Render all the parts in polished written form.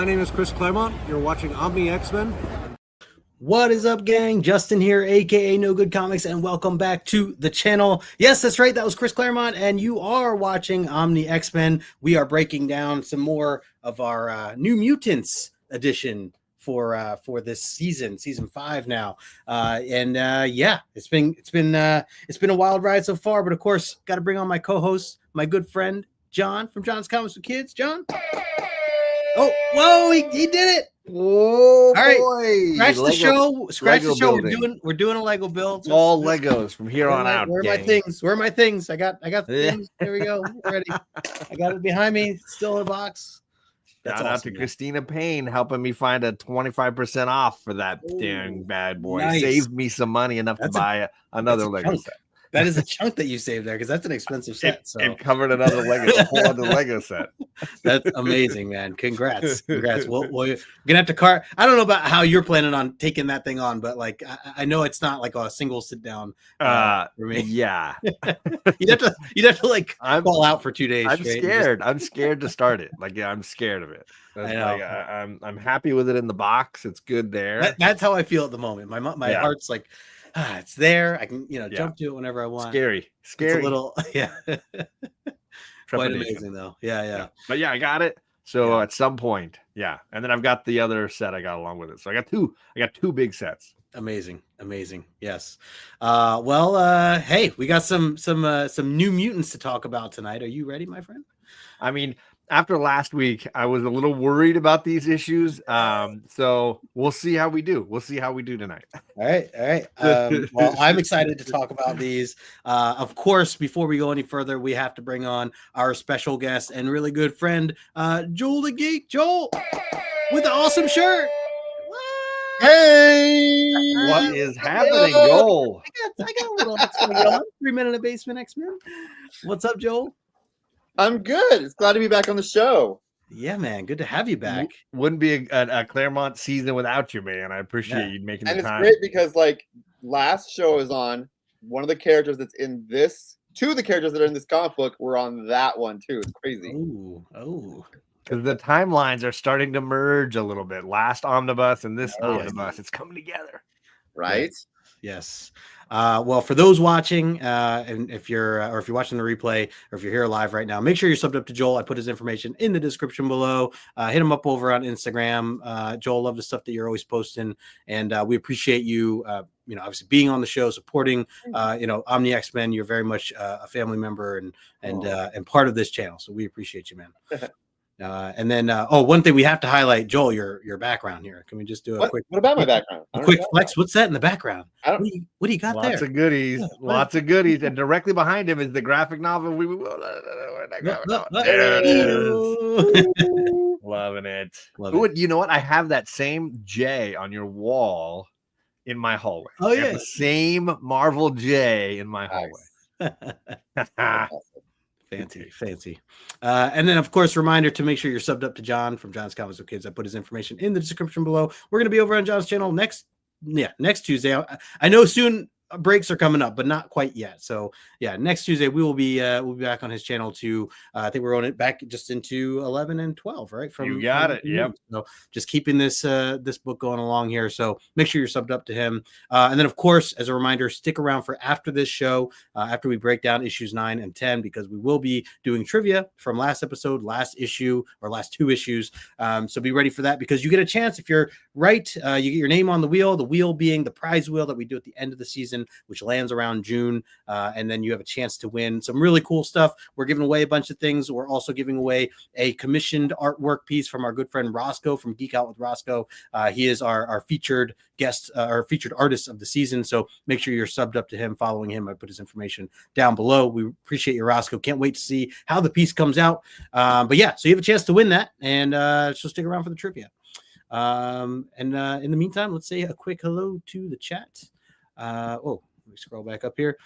My name is Chris Claremont. You're watching Omni X-Men. What is up, gang? Justin here, aka No Good Comics, and welcome back to the channel. Yes, that's right. That was Chris Claremont, and you are watching Omni X-Men. We are breaking down some more of our New Mutants edition for this season 5 now. Yeah, it's been a wild ride so far. But of course, got to bring on my co-host, my good friend John from John's Comics for Kids. John. Oh, whoa! He did it. Oh, all right, boy. Scratch the show. Scratch Lego the show. building. We're doing a Lego build. So all Legos from here on out. Where are my things? Where are my things? I got things. There we go. Ready. I got it behind me. Still in a box. That's Shout out to Christina Payne helping me find a 25% off for that dang bad boy. Nice. Saved me some money enough to buy another Lego set. That is a chunk that you saved there because that's an expensive set. So it covered another Lego, a whole other Lego set. That's amazing, man. Congrats. Well, you're gonna have to I don't know about how you're planning on taking that thing on, but like I know it's not like a single sit down for me. Yeah. you'd have to like fall out for 2 days. I'm scared. I'm scared to start it. Like, yeah, I'm scared of it. I know. Like, I'm happy with it in the box. It's good there. That's how I feel at the moment. My heart's like, it's there. I can, jump to it whenever I want. Scary. It's a little, quite amazing though. Yeah. But yeah, I got it. So at some point, and then I've got the other set I got along with it. So I got two big sets. Amazing. Yes. Hey, we got some New Mutants to talk about tonight. Are you ready, my friend? I mean, after last week, I was a little worried about these issues. So we'll see how we do. We'll see how we do tonight. All right. Well, I'm excited to talk about these. Of course, before we go any further, we have to bring on our special guest and really good friend, Joel the Geek. Joel, with the awesome shirt. Hey, what is happening, Joel? I got a little extra on. 3 Men in a Basement X-Men. What's up, Joel? I'm good. It's glad to be back on the show. Yeah, man. Good to have you back. Wouldn't be a Claremont season without you, man. I appreciate you making the time. And it's great because, like, last show is on one of the characters that's in this. Two of the characters that are in this comic book were on that one, too. It's crazy. Oh. Because the timelines are starting to merge a little bit. Last omnibus and this omnibus. It's coming together. Right? Yes. Well, for those watching, and if you're watching the replay or if you're here live right now, make sure you're subbed up to Joel. I put his information in the description below. Hit him up over on Instagram. Joel, love the stuff that you're always posting, and we appreciate you. Obviously being on the show, supporting, Omni X-Men. You're very much a family member and part of this channel. So we appreciate you, man. And then, one thing we have to highlight, Joel, your background here. Can we just do a quick? What about my background? A quick flex. What's that in the background? What do you got there? Lots of goodies. Lots of goodies. And directly behind him is the graphic novel. There it is. Loving it. You know what? I have that same J on your wall in my hallway. Oh, yeah. The same Marvel J in my hallway. Fancy. And then, of course, reminder to make sure you're subbed up to John from John's Comics with Kids. I put his information in the description below. We're going to be over on John's channel next Tuesday. I know soon breaks are coming up, but not quite yet. So next Tuesday we'll be back on his channel too. I think we're on it back just into 11 and 12, right? You got it. Yep. So just keeping this book going along here. So make sure you're subbed up to him. And then, of course, as a reminder, stick around for after this show, after we break down issues 9 and 10, because we will be doing trivia from last episode, last issue, or last 2 issues. So be ready for that, because you get a chance if you're right. You get your name on the wheel being the prize wheel that we do at the end of the season, which lands around June. And then you have a chance to win some really cool stuff. We're giving away a bunch of things. We're also giving away a commissioned artwork piece from our good friend Rosko from Geek Out with Rosko. He is our featured guest, our featured artist of the season. So make sure you're subbed up to him, following him. I put his information down below. We appreciate you, Rosko. Can't wait to see how the piece comes out. So you have a chance to win that. And so stick around for the trivia. In the meantime, let's say a quick hello to the chat. Let me scroll back up here.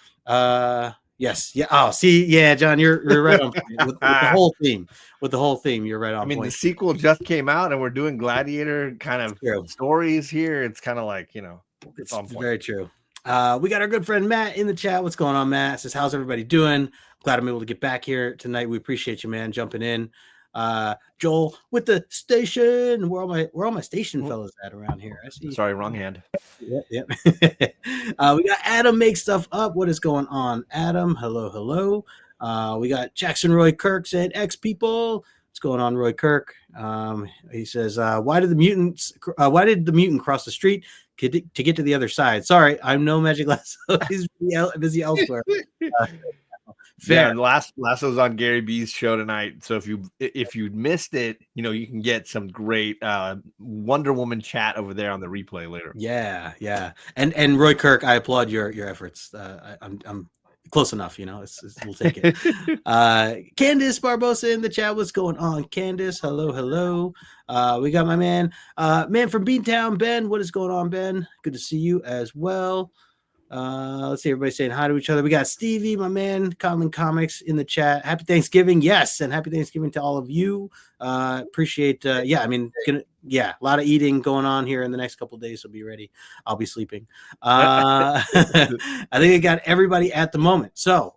Yes. Yeah. Oh, see. Yeah, John, you're right on point with the whole theme. With the whole theme, you're right on point. I mean, the sequel just came out, and we're doing Gladiator kind of stories here. It's kind of like, it's on point. Very true. We got our good friend Matt in the chat. What's going on, Matt? Says, how's everybody doing? Glad I'm able to get back here tonight. We appreciate you, man, jumping in. Joel with the station. Where all my station fellas at around here? I see. Sorry, wrong hand. Yep. We got Adam make stuff up. What is going on, Adam? Hello. We got Jackson Roy Kirk saying X people. What's going on, Roy Kirk? He says, why did the mutant cross the street to get to the other side? Sorry, I'm no Magic Lasso. He's busy elsewhere. Fair. Yeah, last was on Gary B's show tonight. So if you missed it, you can get some great Wonder Woman chat over there on the replay later. Yeah. And Roy Kirk, I applaud your efforts. I'm close enough, we'll take it. Candice Barbosa in the chat. What's going on, Candice? Hello. We got my man from Beantown, Ben. What is going on, Ben? Good to see you as well. Let's see, everybody saying hi to each other. We got Stevie, my man, Common Comics in the chat. Happy Thanksgiving, yes, and happy Thanksgiving to all of you. Appreciate a lot of eating going on here in the next couple of days, so be ready. I'll be sleeping. I think I got everybody at the moment. So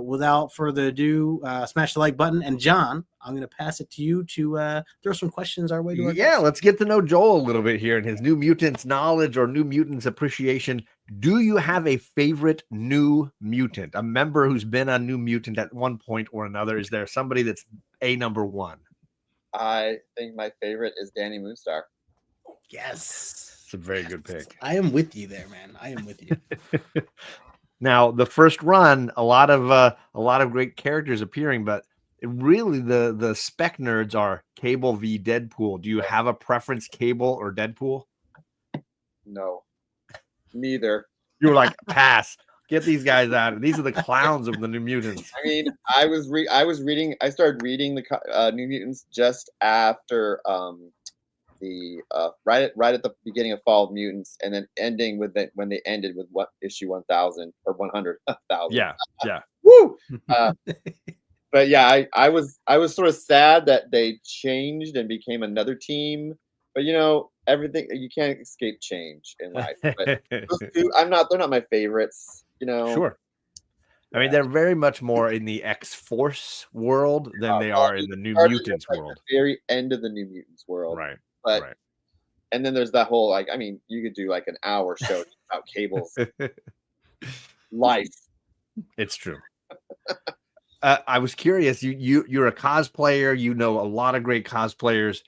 without further ado, smash the like button. And John, I'm going to pass it to you to throw some questions our way. Let's get to know Joel a little bit here and his New Mutants knowledge or New Mutants appreciation. Do you have a favorite New Mutant, a member who's been on New Mutant at one point or another? Is there somebody that's a number one? I think my favorite is Danny Moonstar. Yes. It's a very good pick. I am with you there, man. I am with you. Now, the first run, a lot of great characters appearing, but really the spec nerds are Cable v Deadpool. Do you have a preference, Cable or Deadpool? No, neither. You were like, pass. Get these guys out. These are the clowns of the New Mutants. I mean, I started reading the New Mutants just after the right at the beginning of Fall of Mutants, and then ending with when they ended with issue 1000 or 100,000. Yeah. Woo! But yeah, I was sort of sad that they changed and became another team. But everything, you can't escape change in life. But those two, they're not my favorites. Sure. I mean, they're very much more in the X-Force world than they are in the New Mutants world. The very end of the New Mutants world, right? But and then there's that whole you could do like an hour show about Cable's life. It's true. I was curious. You're a cosplayer. You know a lot of great cosplayers.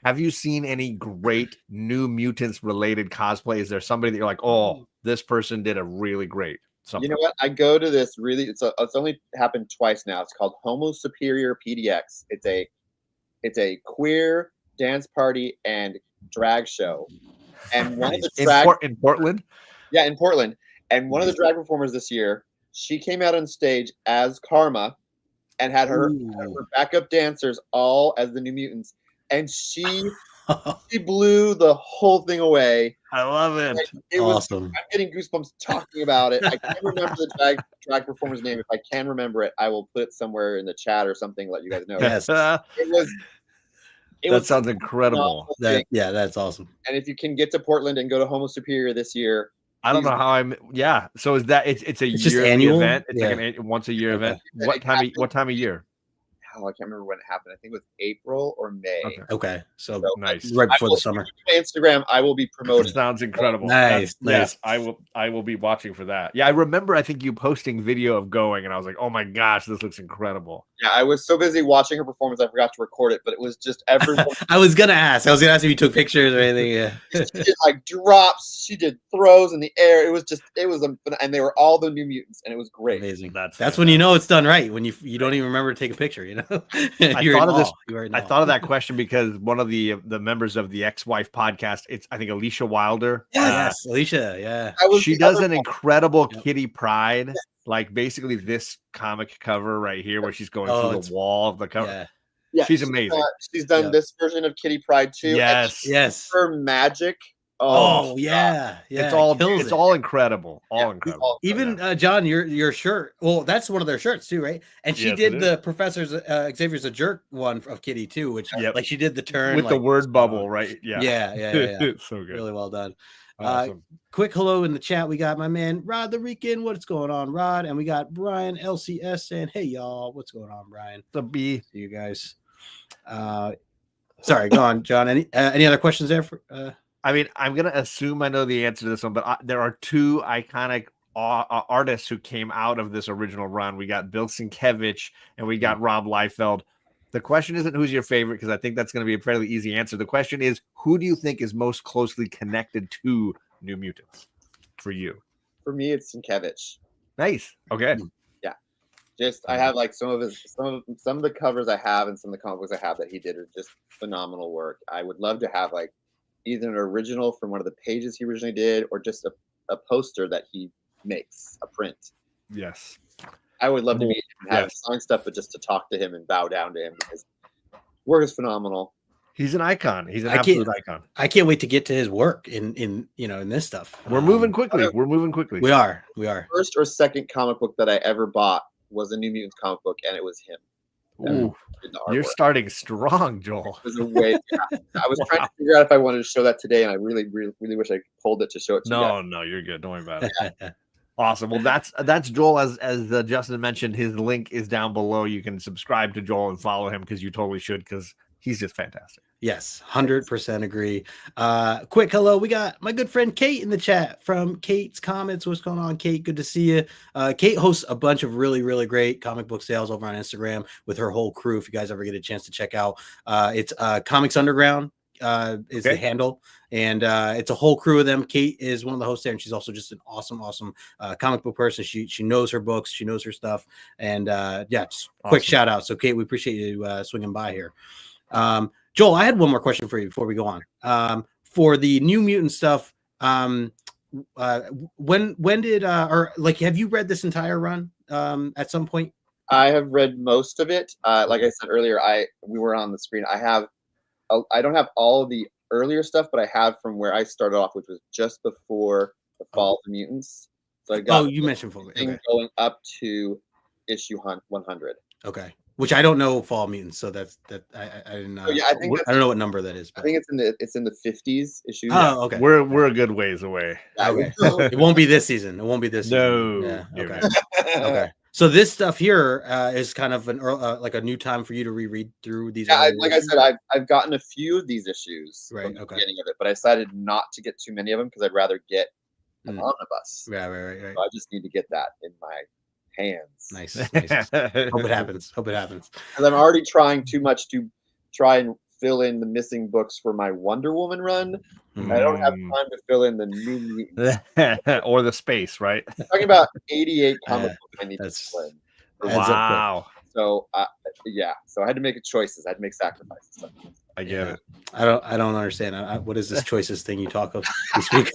Have you seen any great New Mutants related cosplay? Is there somebody that you're like, oh, this person did a really great something? You know what? I go to this it's only happened twice now. It's called Homo Superior PDX. It's a queer dance party and drag show. And one of the in Portland? Yeah, in Portland. And one of the drag performers this year, she came out on stage as Karma and had her backup dancers all as the New Mutants. And she blew the whole thing away. I love it. It awesome. I'm getting goosebumps talking about it. I can't remember the drag performer's name. If I can remember it, I will put it somewhere in the chat or something. Let you guys know. Yes. That sounds incredible. That's awesome. And if you can get to Portland and go to Homo Superior this year, I don't know how I'm. Yeah. So is that it's yearly annual event? It's like a once a year event. What time of year? I can't remember when it happened. I think it was April or May. Okay. So nice. Right before the summer. Instagram, I will be promoting. Sounds incredible. Nice. Yes, I will be watching for that. Yeah, I remember. I think you posting video of going, and I was like, oh my gosh, this looks incredible. Yeah, I was so busy watching her performance, I forgot to record it. But it was just everyone. I was gonna ask if you took pictures or anything. Yeah. She did like drops. She did throws in the air. It was and they were all the New Mutants, and it was great. Amazing. That's when you know it's done right. When you don't even remember to take a picture. I thought of that question because one of the members of the ex-wife podcast, it's I think Alicia Wilder. Yes, Alicia. Yeah, she does an incredible Kitty Pryde, like basically this comic cover right here, where she's going through the wall of the cover. Yeah, she's amazing. She's done this version of Kitty Pryde too. Yes. Her magic. Oh yeah. It's all incredible. Incredible. Even John, your shirt. Well, that's one of their shirts too, right? And she did the Professor's Xavier's a Jerk one of Kitty too, which like she did the turn with the word bubble, right? Yeah. So good. Really well done. Awesome. Quick hello in the chat. We got my man Rod the Rican. What's going on, Rod? And we got Brian LCS saying, "Hey y'all, what's going on, Brian?" The B. See you guys. Sorry, go on, John. Any other questions there? I mean, I'm gonna assume I know the answer to this one, but there are two iconic artists who came out of this original run. We got Bill Sienkiewicz and we got Rob Liefeld. The question isn't who's your favorite, because I think that's going to be a fairly easy answer. The question is, who do you think is most closely connected to New Mutants for you? For me, it's Sienkiewicz. Nice. Okay. Yeah. Just I have like some of the covers I have and some of the comic books I have that he did are just phenomenal work. I would love to have like either an original from one of the pages he originally did or just a poster that he makes, a print. Yes. I would love to meet him and have him sign stuff, but just to talk to him and bow down to him because work is phenomenal. He's an icon. He's an absolute icon. I can't wait to get to his work in this stuff. We're moving quickly. We're moving quickly. We are. First or second comic book that I ever bought was a New Mutants comic book, and it was him. Ooh, you're starting strong, Joel. It was a way. I was trying to figure out if I wanted to show that today, and I really, really, really wish I pulled it to show it to you guys. No, you're good. Don't worry about it. Awesome. Well, that's Joel. As Justin mentioned, his link is down below. You can subscribe to Joel and follow him because you totally should, because he's just fantastic. Yes, 100% agree. Quick hello. We got my good friend Kate in the chat from Kate's Comments. What's going on, Kate? Good to see you. Kate hosts a bunch of really, really great comic book sales over on Instagram with her whole crew. If you guys ever get a chance to check out, it's Comics Underground is the handle, and it's a whole crew of them. Kate is one of the hosts there, and she's also just an awesome comic book person. She knows her books, she knows her stuff, and just quick shout out. So Kate, we appreciate you swinging by here. Joel, I had one more question for you before we go on. For the New Mutant stuff, when did or like have you read this entire run at some point? I have read most of it. Like I said earlier, we were on the screen. I don't have all of the earlier stuff, but I have from where I started off, which was just before the Fall of the Mutants. So I got you mentioned Fall. Okay. Going up to issue 100. Okay. Which I don't know Fall Mutants, so I didn't know. Yeah, I don't know what number that is. But. I think it's in the 50s issue. Oh, okay. We're a good ways away. Okay. It won't be this season. It won't be this season. Yeah. Okay. Okay. So this stuff here is kind of like a new time for you to reread through these. Yeah, like I said, I've gotten a few of these issues from the beginning of it, but I decided not to get too many of them because I'd rather get an omnibus. Right. So I just need to get that in my hands. Nice. Hope it happens. Because I'm already trying too much to try and fill in the missing books for my Wonder Woman run. I don't have time to fill in the New Mutants or the space, right? I'm talking about 88 comic books I need to fill in. Wow. So so I had to make choices. I had to make sacrifices. I get it. I don't understand. What is this choices thing you talk of this week?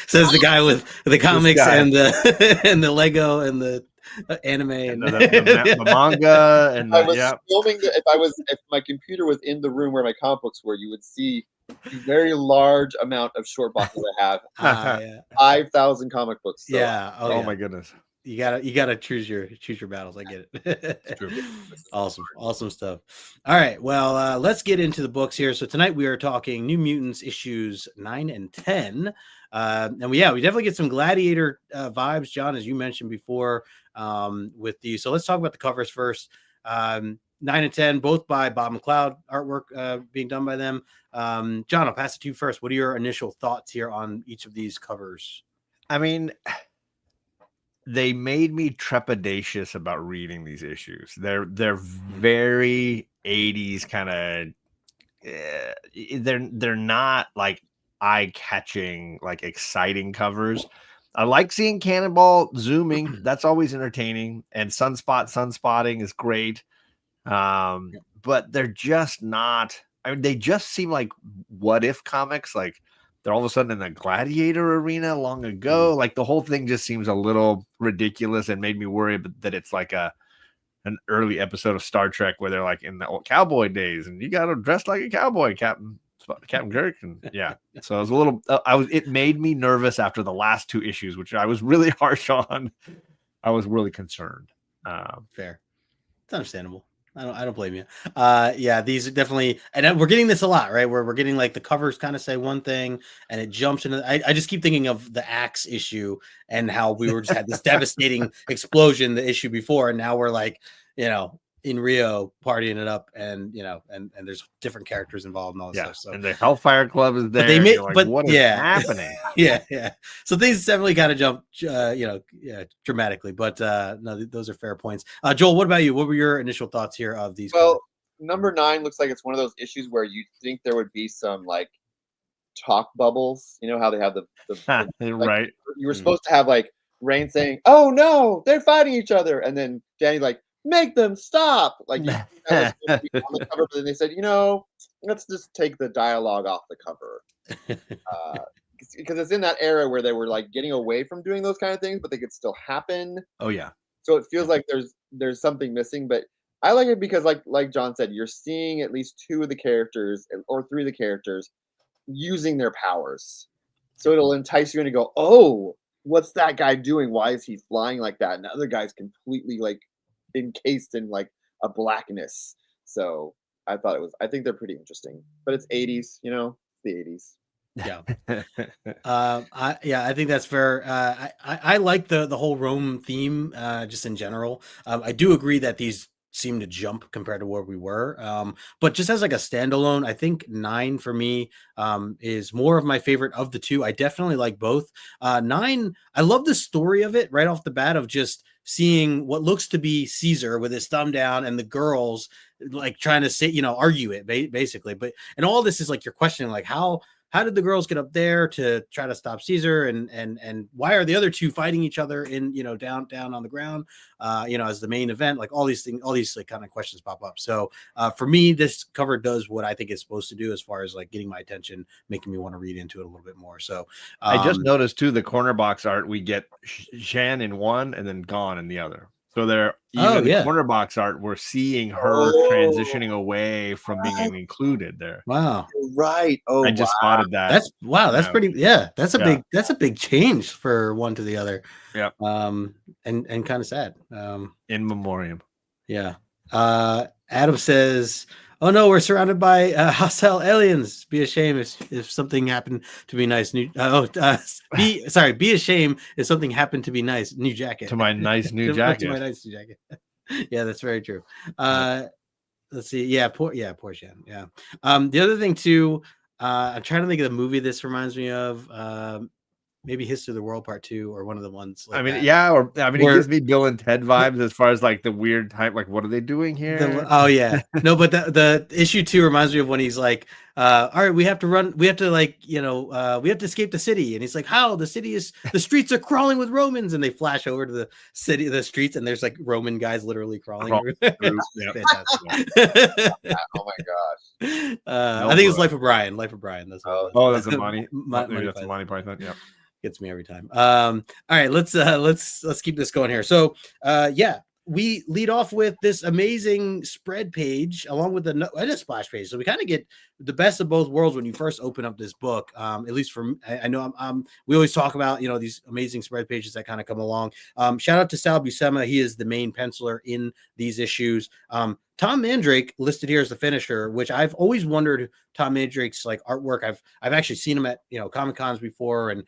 Says the guy with the comics and the Lego and the anime and the manga and I was filming if my computer was in the room where my comic books were, you would see a very large amount of short boxes I have. 5,000 comic books. So. Yeah. Oh my goodness. You gotta choose your battles. I get it. Awesome stuff. All right, well, let's get into the books here. So tonight we are talking New Mutants issues 9 and 10, and we definitely get some Gladiator vibes, John, as you mentioned before, with these. So let's talk about the covers first. 9 and 10, both by Bob McLeod, artwork being done by them. John, I'll pass it to you first. What are your initial thoughts here on each of these covers? I mean, they made me trepidatious about reading these issues. They're very 80s kind of. They're not like eye-catching, like exciting covers. I like seeing Cannonball zooming. That's always entertaining. And sunspotting is great. But they're just not. I mean, they just seem like what if comics. Like they're all of a sudden in the Gladiator arena long ago. Like the whole thing just seems a little ridiculous and made me worry that it's like an early episode of Star Trek where they're like in the old cowboy days and you got to dress like a cowboy, Captain Kirk. And so I was a little, it made me nervous after the last two issues, which I was really harsh on. I was really concerned. Fair. It's understandable. I don't blame you. These are definitely, and we're getting this a lot, right? Where we're getting like the covers kind of say one thing and it jumps into, I just keep thinking of the Axe issue and how we were just had this devastating explosion the issue before. And now we're like, in in Rio partying it up, and and there's different characters involved and all this stuff. So and the Hellfire Club is there. they made, like, what is happening? yeah. So things definitely kind of jump, dramatically. But no, those are fair points. Joel, what about you? What were your initial thoughts here of these? Well, number 9 looks like it's one of those issues where you think there would be some like talk bubbles. You know how they have the right. You were supposed to have like Rain saying, "Oh no, they're fighting each other," and then Danny like, "Make them stop!" Like that was supposed to be on the cover, but then they said, let's just take the dialogue off the cover, because it's in that era where they were like getting away from doing those kind of things, but they could still happen. Oh yeah. So it feels like there's something missing, but I like it because like John said, you're seeing at least 2 of the characters or 3 of the characters using their powers. So it'll entice you in to go, oh, what's that guy doing? Why is he flying like that? And the other guy's completely like encased in like a blackness. So I think they're pretty interesting. But it's 80s, the 80s. Yeah. I think that's fair. I like the whole Rome theme, just in general. I do agree that these seem to jump compared to where we were. But just as like a standalone, I think 9 for me is more of my favorite of the 2. I definitely like both. 9, I love the story of it right off the bat, of just seeing what looks to be Caesar with his thumb down and the girls like trying to say, argue it basically. And all this is like, you're questioning like how did the girls get up there to try to stop Caesar, and why are the other 2 fighting each other in, down on the ground, as the main event? Like all these like kind of questions pop up. So for me, this cover does what I think it's supposed to do as far as like getting my attention, making me want to read into it a little bit more. So I just noticed too, the corner box art, we get Shan in one and then Gone in the other. So the corner box art, we're seeing her transitioning away from being included there. Wow. You're right. Oh, I just spotted that. That's pretty. Yeah, that's a big change for one to the other. Yeah. And kind of sad. In memoriam. Yeah. Adam says, "Oh no, we're surrounded by hostile aliens. Be ashamed if something happened to be nice. Be ashamed if something happened to be nice. New jacket. To my nice new jacket. To my nice new jacket." Yeah, that's very true. Let's see. Yeah, poor Shan. Yeah. The other thing too, I'm trying to think of the movie this reminds me of. Maybe History of the World Part 2 or one of the ones. Like it gives me Bill and Ted vibes as far as like the weird type, like what are they doing here? No, but the issue 2 reminds me of when he's like, all right, we have to run, we have to like, we have to escape the city, and he's like, how? The streets are crawling with Romans, and they flash over to the streets, and there's like Roman guys literally crawling over there. Oh my gosh. I think it's Life of Brian. That's that's a Monty Python. Yeah. Gets me every time. All right, let's keep this going here. So we lead off with this amazing spread page along with a splash page. So we kind of get the best of both worlds when you first open up this book. At least for I know we always talk about these amazing spread pages that kind of come along. Shout out to Sal Buscema. He is the main penciler in these issues. Tom Mandrake listed here as the finisher, which I've always wondered Tom Mandrake's like artwork. I've actually seen him at Comic Cons before, and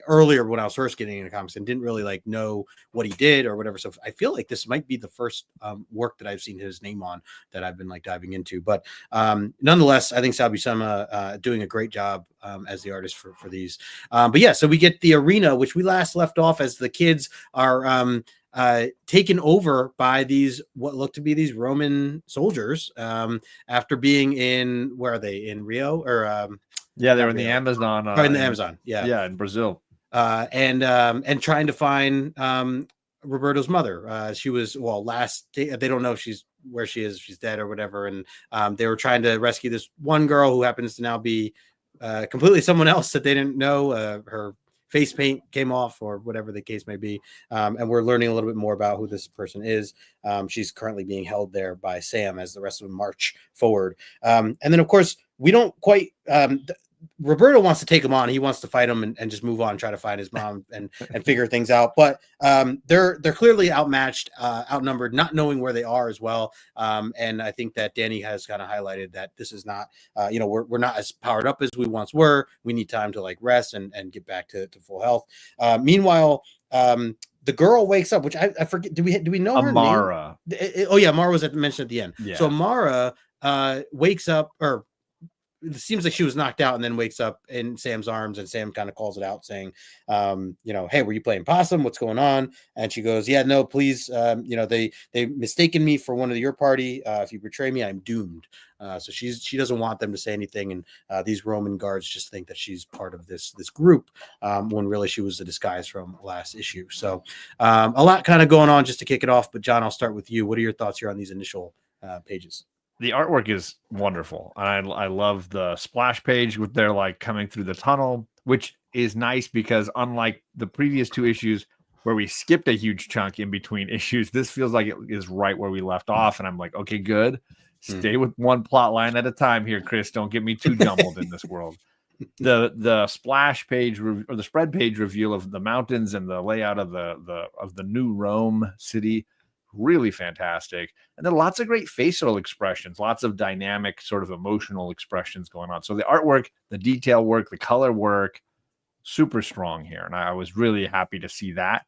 earlier when I was first getting into comics and didn't really like know what he did or whatever. So I feel like this might be the first work that I've seen his name on that I've been like diving into. But nonetheless, I think Sal Buscema doing a great job as the artist for these. But yeah, so we get the arena, which we last left off as the kids are taken over by these what look to be these Roman soldiers after being where are they, in Rio or they're in the Amazon, in the Amazon, in Brazil, and trying to find Roberto's mother. She was they don't know if she's where she is, if she's dead or whatever, and they were trying to rescue this one girl who happens to now be completely someone else that they didn't know. Her face paint came off or whatever the case may be. And we're learning a little bit more about who this person is. She's currently being held there by Sam as the rest of them march forward. And then of course we don't quite, Roberto wants to take him on. He wants to fight him and just move on, try to find his mom and figure things out. But they're clearly outmatched, outnumbered, not knowing where they are as well. And I think that Danny has kind of highlighted that this is not, we're not as powered up as we once were. We need time to like rest and get back to full health. Meanwhile, the girl wakes up, which I forget. Do we know her name? Amara. Oh yeah, Amara was mentioned at the end. Yeah. So Amara wakes up, or it seems like she was knocked out and then wakes up in Sam's arms, and Sam kind of calls it out saying, hey, were you playing possum? What's going on? And she goes, yeah, no, please. They mistaken me for one of your party. If you betray me, I'm doomed. So she doesn't want them to say anything. And these Roman guards just think that she's part of this group, when really she was a disguise from last issue. So a lot kind of going on just to kick it off. But John, I'll start with you. What are your thoughts here on these initial pages? The artwork is wonderful. I love the splash page with their like coming through the tunnel, which is nice because unlike the previous 2 issues where we skipped a huge chunk in between issues, this feels like it is right where we left off. And I'm like, okay, good. Stay with one plot line at a time here, Chris. Don't get me too jumbled in this world. The splash page or the spread page reveal of the mountains and the layout of the new Rome city, really fantastic. And then lots of great facial expressions, lots of dynamic sort of emotional expressions going on. So the artwork, the detail work, the color work, super strong here. And I was really happy to see that.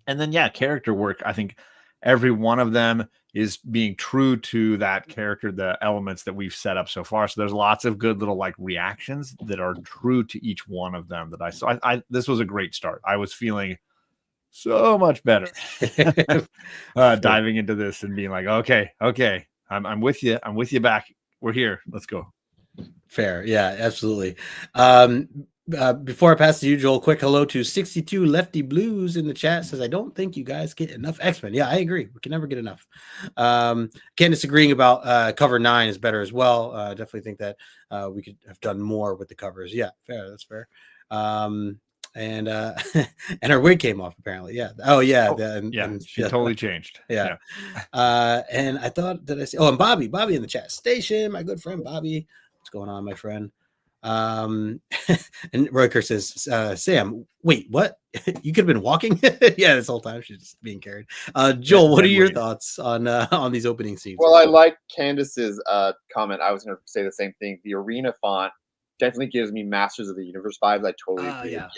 And then, yeah, character work. I think every one of them is being true to that character, the elements that we've set up so far. So there's lots of good little like reactions that are true to each one of them that I saw. This was a great start. I was feeling so much better diving into this and being like, okay, I'm with you. I'm with you back. We're here. Let's go. Fair. Yeah, absolutely. Before I pass to you, Joel, quick hello to 62 Lefty Blues in the chat. Says, I don't think you guys get enough X-Men. Yeah, I agree. We can never get enough. Candace agreeing about cover 9 is better as well. Definitely think that we could have done more with the covers. Yeah, fair. That's fair. And her wig came off apparently. Yeah. Oh yeah. She totally changed. Yeah. And I thought that I see. Oh, and Bobby in the chat station. My good friend Bobby. What's going on, my friend? And Roker says, Sam, wait, what? You could have been walking? Yeah, this whole time she's just being carried. Joel, what are your thoughts on these opening scenes? Well, I like Candace's comment. I was going to say the same thing. The arena font definitely gives me Masters of the Universe vibes. I totally agree. Yeah.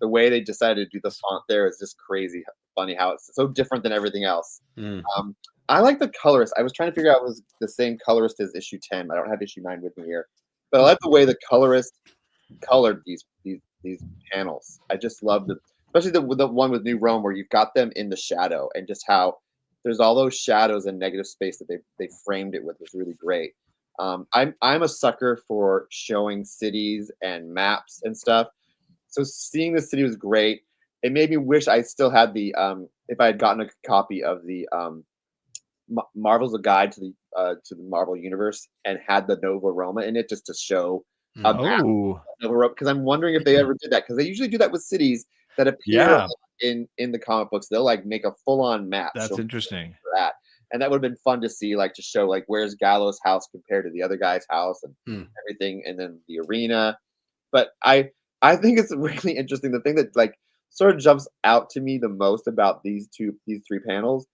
The way they decided to do the font there is just crazy funny how it's so different than everything else. I like the colorist. I was trying to figure out if it was the same colorist as issue 10. I don't have issue 9 with me here. But I like the way the colorist colored these panels. I just love especially the one with New Rome where you've got them in the shadow and just how there's all those shadows and negative space that they framed it with was really great. I'm a sucker for showing cities and maps and stuff. So seeing the city was great. It made me wish I still had the if I had gotten a copy of the Marvel's a Guide to the Marvel Universe and had the Nova Roma in it just to show a map of Nova Roma, because I'm wondering if they ever did that, because they usually do that with cities that appear in the comic books. They'll like make a full-on map. That's interesting. For that. And that would have been fun to see, like to show like where's Gallo's house compared to the other guy's house and everything, and then the arena. But I think it's really interesting. The thing that like sort of jumps out to me the most about these three panels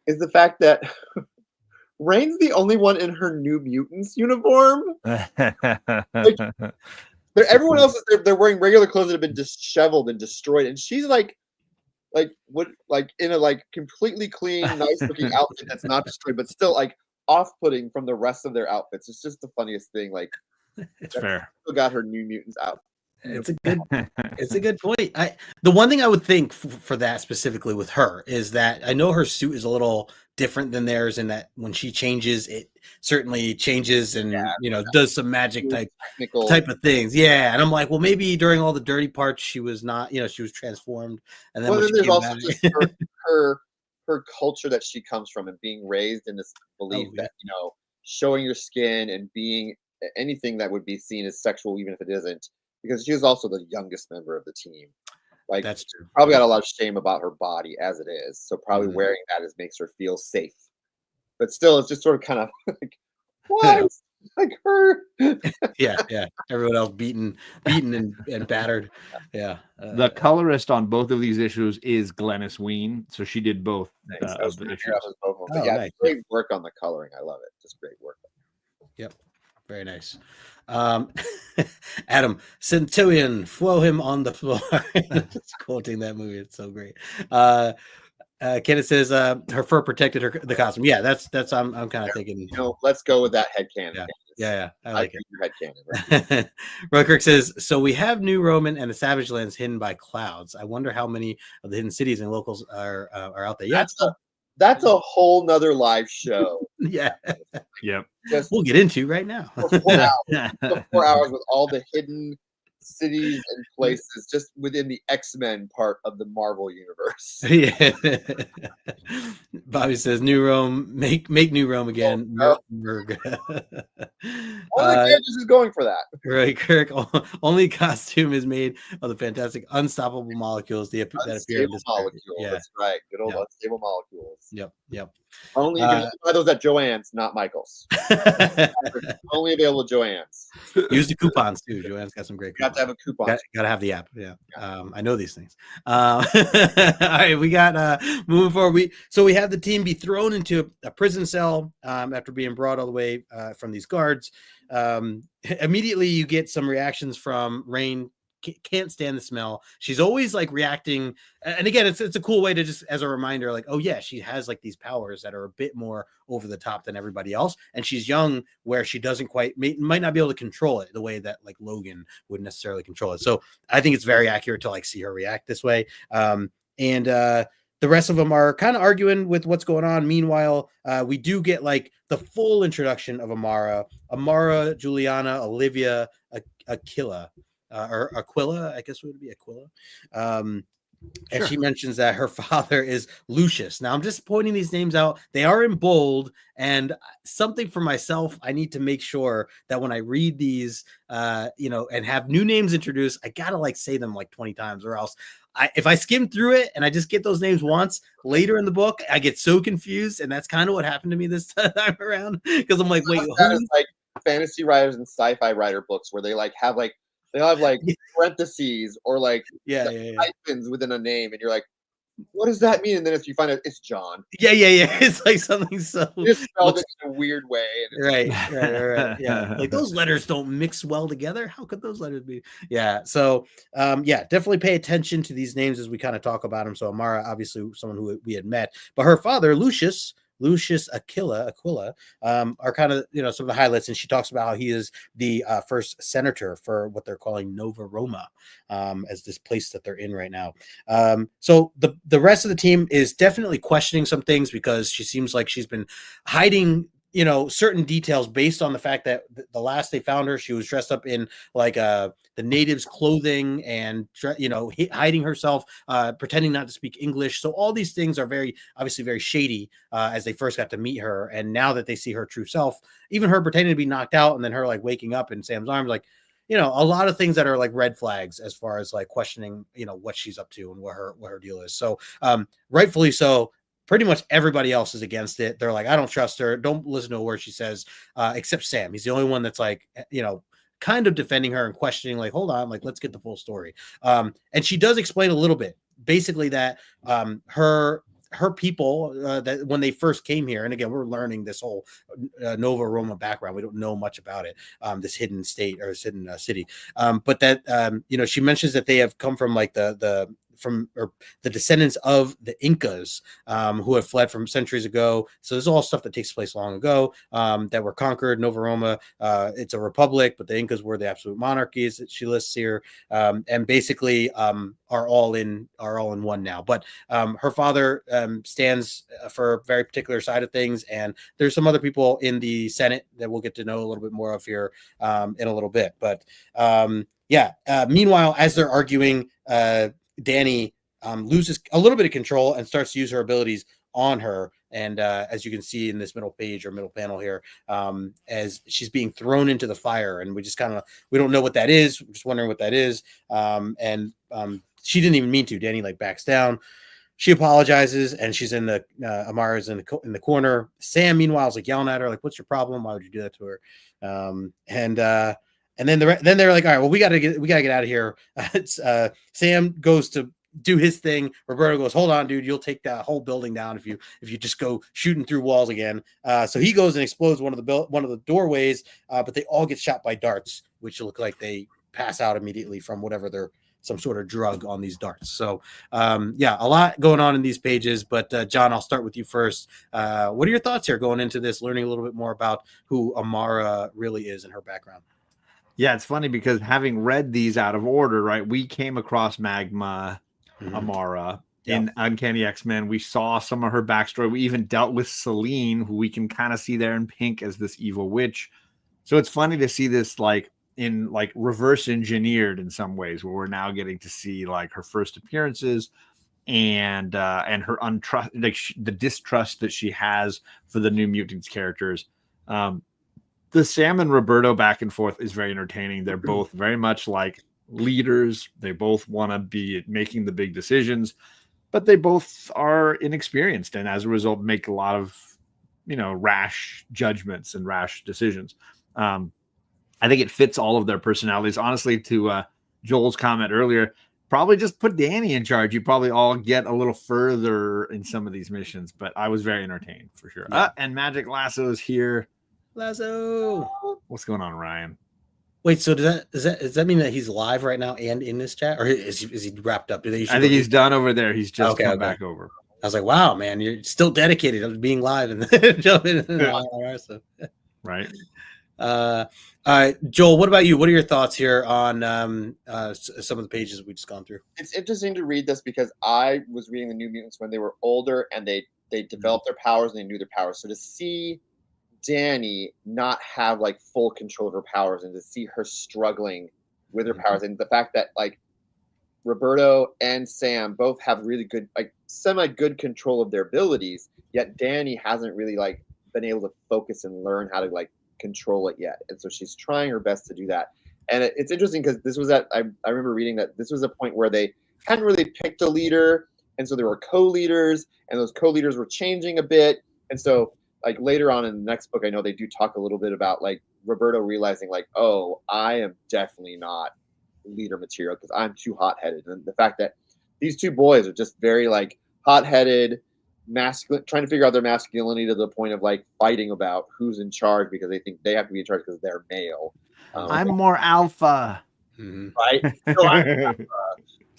is the fact that Reign's the only one in her New Mutants uniform. Like, everyone else they're wearing regular clothes that have been disheveled and destroyed, and she's like in a like completely clean, nice looking outfit that's not destroyed, but still like off-putting from the rest of their outfits. It's just the funniest thing. Like, it's fair. Still got her New Mutants out. It's a good point. The one thing I would think for that specifically with her is that I know her suit is a little different than theirs, in that when she changes, it certainly changes and does some magic type of things. Yeah, and I'm like, well, maybe during all the dirty parts, she was not. She was transformed, and then, then there's also just her culture that she comes from, and being raised in this belief that showing your skin and being anything that would be seen as sexual, even if it isn't. Because she was also the youngest member of the team. Like, that's true. Probably got a lot of shame about her body as it is. So probably wearing that makes her feel safe. But still, it's just sort of kind of like, what? Like her? yeah. Everyone else beaten and battered. Yeah. The colorist on both of these issues is Glennis Ween. So she did both of the issues. Nice. Great work on the coloring. I love it. Just great work. Yep. Very nice. Adam, Centurion, throw him on the floor. Just quoting that movie. It's so great. Kenneth says her fur protected the costume. Yeah, that's I'm kind of thinking. Let's go with that headcanon. Yeah. I like it. Headcanon. Right? Roykirk says, so we have New Roman and the Savage Lands hidden by clouds. I wonder how many of the hidden cities and locals are out there. Yeah, that's a whole nother live show. Yeah. Yep. We'll get into right now. For 4 hours. 4 hours with all the hidden cities and places just within the X-Men part of the Marvel universe. Yeah. Bobby says, New Rome, make New Rome again. All the characters is going for that. Right, Kirk. Only costume is made of the fantastic unstoppable molecules that appear in this molecules. Yeah. That's right. Good old unstable molecules. Yep. Only you can buy those at Joann's, not Michael's. Only available at Joann's. Use the coupons too. Joanne's got some great coupons. Got to have a coupon. Got to have the app. Yeah. I know these things. All right, we got moving forward. We have the team be thrown into a prison cell after being brought all the way from these guards. Immediately you get some reactions from Rain. Can't stand the smell. She's always like reacting, and again, it's a cool way to just as a reminder, like, oh yeah, she has like these powers that are a bit more over the top than everybody else, and she's young where she doesn't might not be able to control it the way that like Logan would necessarily control it. So I think it's very accurate to like see her react this way. And the rest of them are kind of arguing with what's going on. Meanwhile, we do get like the full introduction of Amara, Juliana, Olivia, Aquila. Or Aquila, I guess it would be Aquila. And she mentions that her father is Lucius. Now I'm just pointing these names out. They are in bold, and something for myself, I need to make sure that when I read these, and have new names introduced, I gotta like say them like 20 times, or else if I skim through it and I just get those names once, later in the book, I get so confused, and that's kind of what happened to me this time around, because I'm like, wait, that is like fantasy writers and sci-fi writer books where they have parentheses or hyphens within a name, and you're like, what does that mean? And then you find out it's John. Yeah. It's like something so just spelled it in a weird way. Right. Yeah. Like those letters don't mix well together. How could those letters be? Yeah. So definitely pay attention to these names as we kind of talk about them. So Amara, obviously someone who we had met, but her father, Lucius Aquila are kind of some of the highlights, and she talks about how he is the first senator for what they're calling Nova Roma, as this place that they're in right now. So the rest of the team is definitely questioning some things, because she seems like she's been hiding certain details based on the fact that the last they found her, she was dressed up in like the natives' clothing and hiding herself, pretending not to speak English. So all these things are obviously very shady as they first got to meet her, and now that they see her true self, even her pretending to be knocked out and then her like waking up in Sam's arms, like a lot of things that are like red flags as far as like questioning what she's up to and what her deal is. So rightfully so. Pretty much everybody else is against it. They're like, I don't trust her. Don't listen to a word she says, except Sam. He's the only one that's like, kind of defending her and questioning, like, hold on, like, let's get the full story. And she does explain a little bit, basically that her people, that when they first came here, and again, we're learning this whole Nova Roma background. We don't know much about it, this hidden state or this hidden city. But that, she mentions that they have come from like the descendants of the Incas, who have fled from centuries ago. So there's all stuff that takes place long ago, that were conquered. Nova Roma, it's a republic, but the Incas were the absolute monarchies that she lists here, and basically are all in one now. But her father stands for a very particular side of things, and there's some other people in the Senate that we'll get to know a little bit more of here in a little bit. But meanwhile, as they're arguing, Danny loses a little bit of control and starts to use her abilities on her. And as you can see in this middle page or middle panel here, as she's being thrown into the fire, and we don't know what that is. We're just wondering what that is. She didn't even mean to. Danny like backs down. She apologizes, and she's in the Amara's in the corner. Sam, meanwhile, is like yelling at her, like, "What's your problem? Why would you do that to her?" And then they're like, all right, well, we gotta get out of here. Sam goes to do his thing. Roberto goes, hold on, dude, you'll take that whole building down if you just go shooting through walls again. So he goes and explodes one of the doorways, but they all get shot by darts, which look like they pass out immediately from whatever they're some sort of drug on these darts. So yeah, a lot going on in these pages, but John, I'll start with you first. What are your thoughts here going into this, learning a little bit more about who Amara really is and her background? Yeah, it's funny because having read these out of order, right, we came across Magma Amara in Uncanny X-Men. We saw some of her backstory. We even dealt with Selene, who we can kind of see there in pink as this evil witch. So it's funny to see this like in like reverse engineered in some ways, where we're now getting to see like her first appearances and her untrust, like the distrust that she has for the New Mutants characters. The Sam and Roberto back and forth is very entertaining. They're both very much like leaders. They both want to be making the big decisions, but they both are inexperienced and as a result make a lot of, rash judgments and rash decisions. I think it fits all of their personalities. Honestly, to Joel's comment earlier, probably just put Danny in charge. You probably all get a little further in some of these missions, but I was very entertained for sure. Yeah. And Magic Lasso is here. Lasso. What's going on, Ryan? Wait, so does that mean that he's live right now and in this chat, or is he wrapped up? I think he's done over there. He's just come back over. I was like, wow, man, you're still dedicated to being live and jumping in. Right. Joel, what about you? What are your thoughts here on some of the pages we just gone through? It's interesting to read this because I was reading the New Mutants when they were older and they developed their powers and they knew their powers. So to see Danny not have like full control of her powers and to see her struggling with her powers, and the fact that like Roberto and Sam both have really good, like semi good control of their abilities, yet Danny hasn't really like been able to focus and learn how to like control it yet. And so she's trying her best to do that. And it's interesting because this was I remember reading that this was a point where they hadn't really picked a leader. And so there were co-leaders and those co-leaders were changing a bit. And so like later on in the next book, I know they do talk a little bit about like Roberto realizing like, oh, I am definitely not leader material because I'm too hot-headed. And the fact that these two boys are just very like hot-headed, masculine, trying to figure out their masculinity to the point of like fighting about who's in charge because they think they have to be in charge because they're male. I'm more alpha. Right? So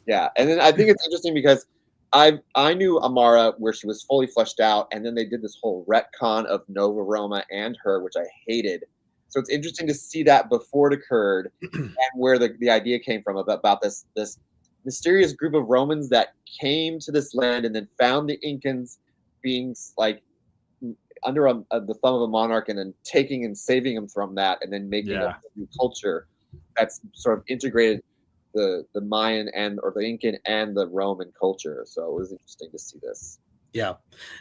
yeah. And then I think it's interesting because I knew Amara where she was fully fleshed out, and then they did this whole retcon of Nova Roma and her, which I hated. So it's interesting to see that before it occurred and where the idea came from about this mysterious group of Romans that came to this land and then found the Incans being like under the thumb of a monarch and then taking and saving them from that and then making a new culture that's sort of integrated the Mayan or the Incan and the Roman culture. So it was interesting to see this. Yeah.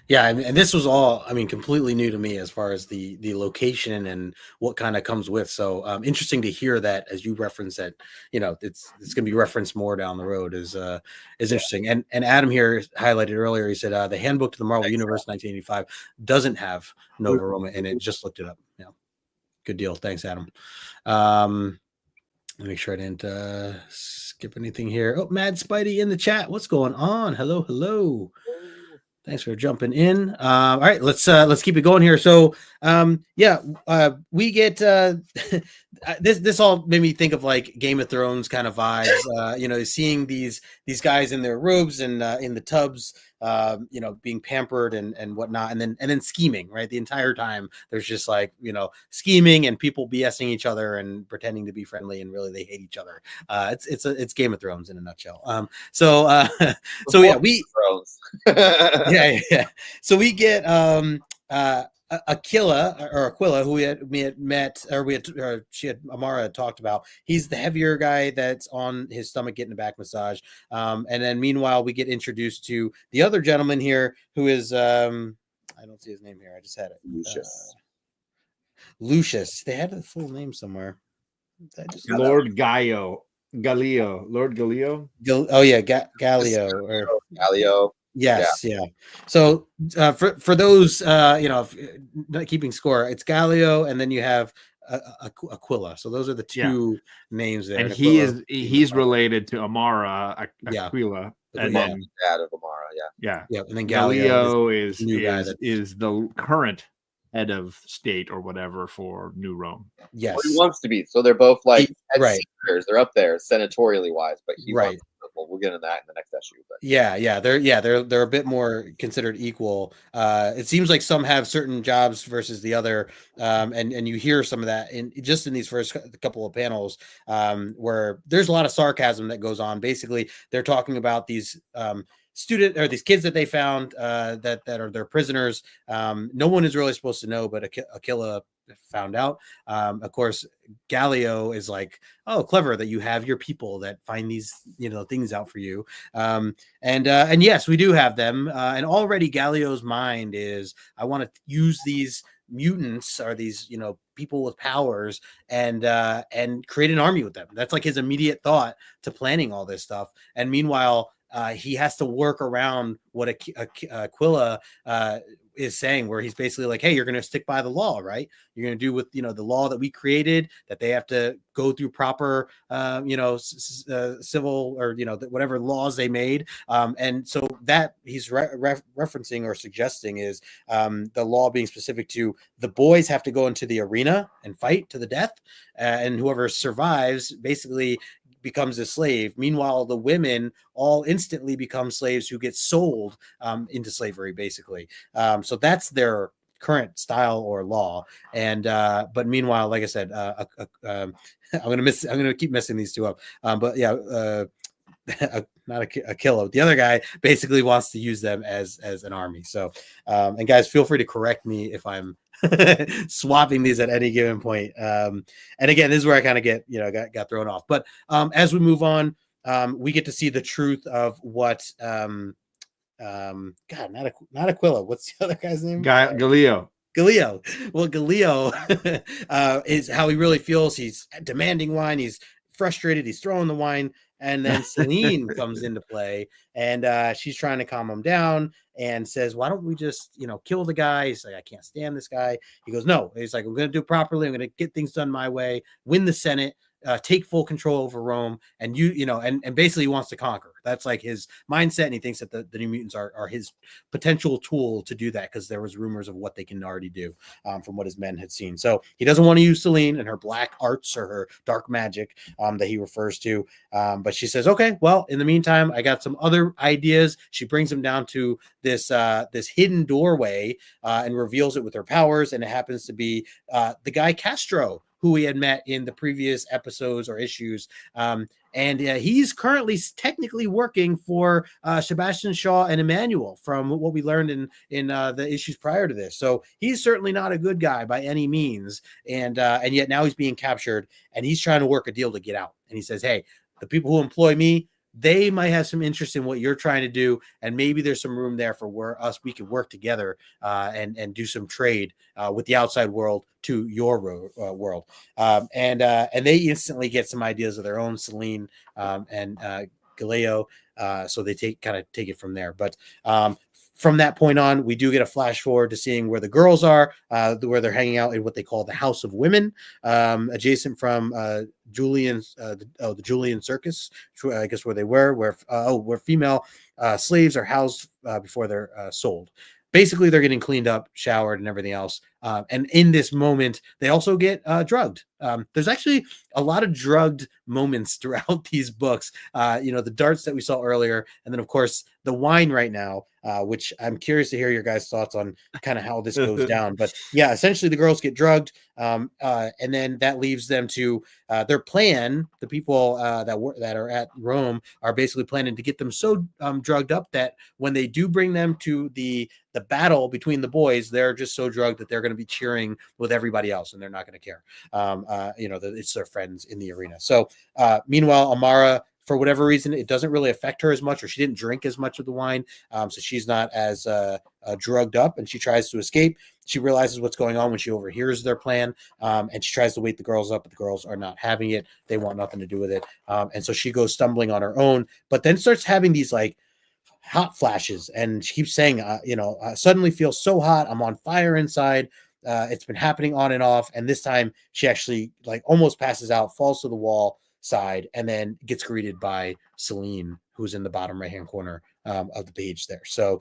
And this was all, I mean, completely new to me as far as the location and what kind of comes with. So interesting to hear that as you reference that, it's going to be referenced more down the road is interesting. And Adam here highlighted earlier, he said the handbook to the Marvel Universe 1985 doesn't have Nova Roma in it. Just looked it up. Yeah. Good deal. Thanks, Adam. Let me make sure I didn't skip anything here. Oh, Mad Spidey in the chat. What's going on? Hello. Thanks for jumping in. All right, let's keep it going here. So, we get this all made me think of like Game of Thrones kind of vibes. Seeing these guys in their robes and in the tubs, being pampered and whatnot, and then scheming, right? The entire time there's just like, scheming and people BSing each other and pretending to be friendly and really they hate each other. It's Game of Thrones in a nutshell. Yeah. So we get Aquila, who we had met, Amara had talked about. He's the heavier guy that's on his stomach getting a back massage. And then meanwhile, we get introduced to the other gentleman here who is, I don't see his name here. I just had it. Lucius. They had the full name somewhere. Lord Gallio. Lord Gallio. Gallio. Gallio. Yes, yeah. So for those, not keeping score, it's Gallio, and then you have Aquila. So those are the two names there. And he's related to Amara Aquila. and Mom, then dad of Amara. Yeah. Yeah, and then Galileo is Galileo the new guy is the current head of state or whatever for New Rome. yes, Or he wants to be. So they're both like right. senators. They're up there senatorially wise, but he Right. wants. Well, we'll get into that in the next issue. But they're a bit more considered equal. It seems like some have certain jobs versus the other, and you hear some of that in these first couple of panels, where there's a lot of sarcasm that goes on. Basically, they're talking about these these kids that they found that are their prisoners. No one is really supposed to know, but Aquila found out. Of course, Galileo is like, oh, clever that you have your people that find these things out for you. And yes, we do have them. And already Galileo's mind is, I want to use these mutants, or these people with powers, and create an army with them. That's like his immediate thought to planning all this stuff. And meanwhile, he has to work around what Aquila is saying, where he's basically like, hey, you're going to stick by the law, right? You're going to do with the law that we created, that they have to go through proper civil, or whatever laws they made, and so that he's referencing or suggesting is the law being specific to the boys have to go into the arena and fight to the death, and whoever survives basically becomes a slave. Meanwhile, the women all instantly become slaves who get sold into slavery, basically. So that's their current style or law. And but meanwhile, like I said, I'm gonna keep messing these two up. But yeah, not a killer. The other guy basically wants to use them as an army. So and guys, feel free to correct me if I'm swapping these at any given point. And again, this is where I kind of get got thrown off. But as we move on, we get to see the truth of what God, not Aquila. What's the other guy's name? Galileo. Well, Galileo is how he really feels. He's demanding wine. He's frustrated. He's throwing the wine. And then Celine comes into play, and she's trying to calm him down and says, why don't we just, kill the guy? He's like, I can't stand this guy. He goes, no. He's like, I'm going to do it properly. I'm going to get things done my way, win the Senate, take full control over Rome, and and basically he wants to conquer. That's like his mindset, and he thinks that the New Mutants are his potential tool to do that, because there was rumors of what they can already do from what his men had seen. So he doesn't want to use Celine and her black arts or her dark magic that he refers to, but she says, okay, well, in the meantime, I got some other ideas. She brings him down to this hidden doorway and reveals it with her powers, and it happens to be the guy Castro, who we had met in the previous episodes or issues. And he's currently technically working for Sebastian Shaw and Emmanuel, from what we learned in the issues prior to this. So he's certainly not a good guy by any means. And yet now he's being captured, and he's trying to work a deal to get out. And he says, hey, the people who employ me, they might have some interest in what you're trying to do, and maybe there's some room there for we could work together and do some trade with the outside world to your world. And they instantly get some ideas of their own, Celine and Galileo. So they take it from there. But from that point on, we do get a flash forward to seeing where the girls are, where they're hanging out in what they call the House of Women, adjacent from the Julian Circus, I guess where they were, where female slaves are housed before they're sold. Basically, they're getting cleaned up, showered, and everything else. And in this moment, they also get drugged. There's actually a lot of drugged moments throughout these books. The darts that we saw earlier, and then, of course, the wine right now, which I'm curious to hear your guys' thoughts on kind of how this goes down. But yeah, essentially, the girls get drugged, and then that leaves them to their plan. The people that are at Rome are basically planning to get them so drugged up that when they do bring them to the battle between the boys, they're just so drugged that they're going to be cheering with everybody else, and they're not going to care. It's their friends in the arena. So meanwhile, Amara, for whatever reason, it doesn't really affect her as much, or she didn't drink as much of the wine, so she's not as drugged up, and she tries to escape. She realizes what's going on when she overhears their plan, and she tries to wake the girls up, but the girls are not having it. They want nothing to do with it, and so she goes stumbling on her own, but then starts having these like hot flashes, and she keeps saying, I suddenly feel so hot, I'm on fire inside. It's been happening on and off, and this time she actually like almost passes out, falls to the wall, side, and then gets greeted by Celine, who's in the bottom right-hand corner of the page there. So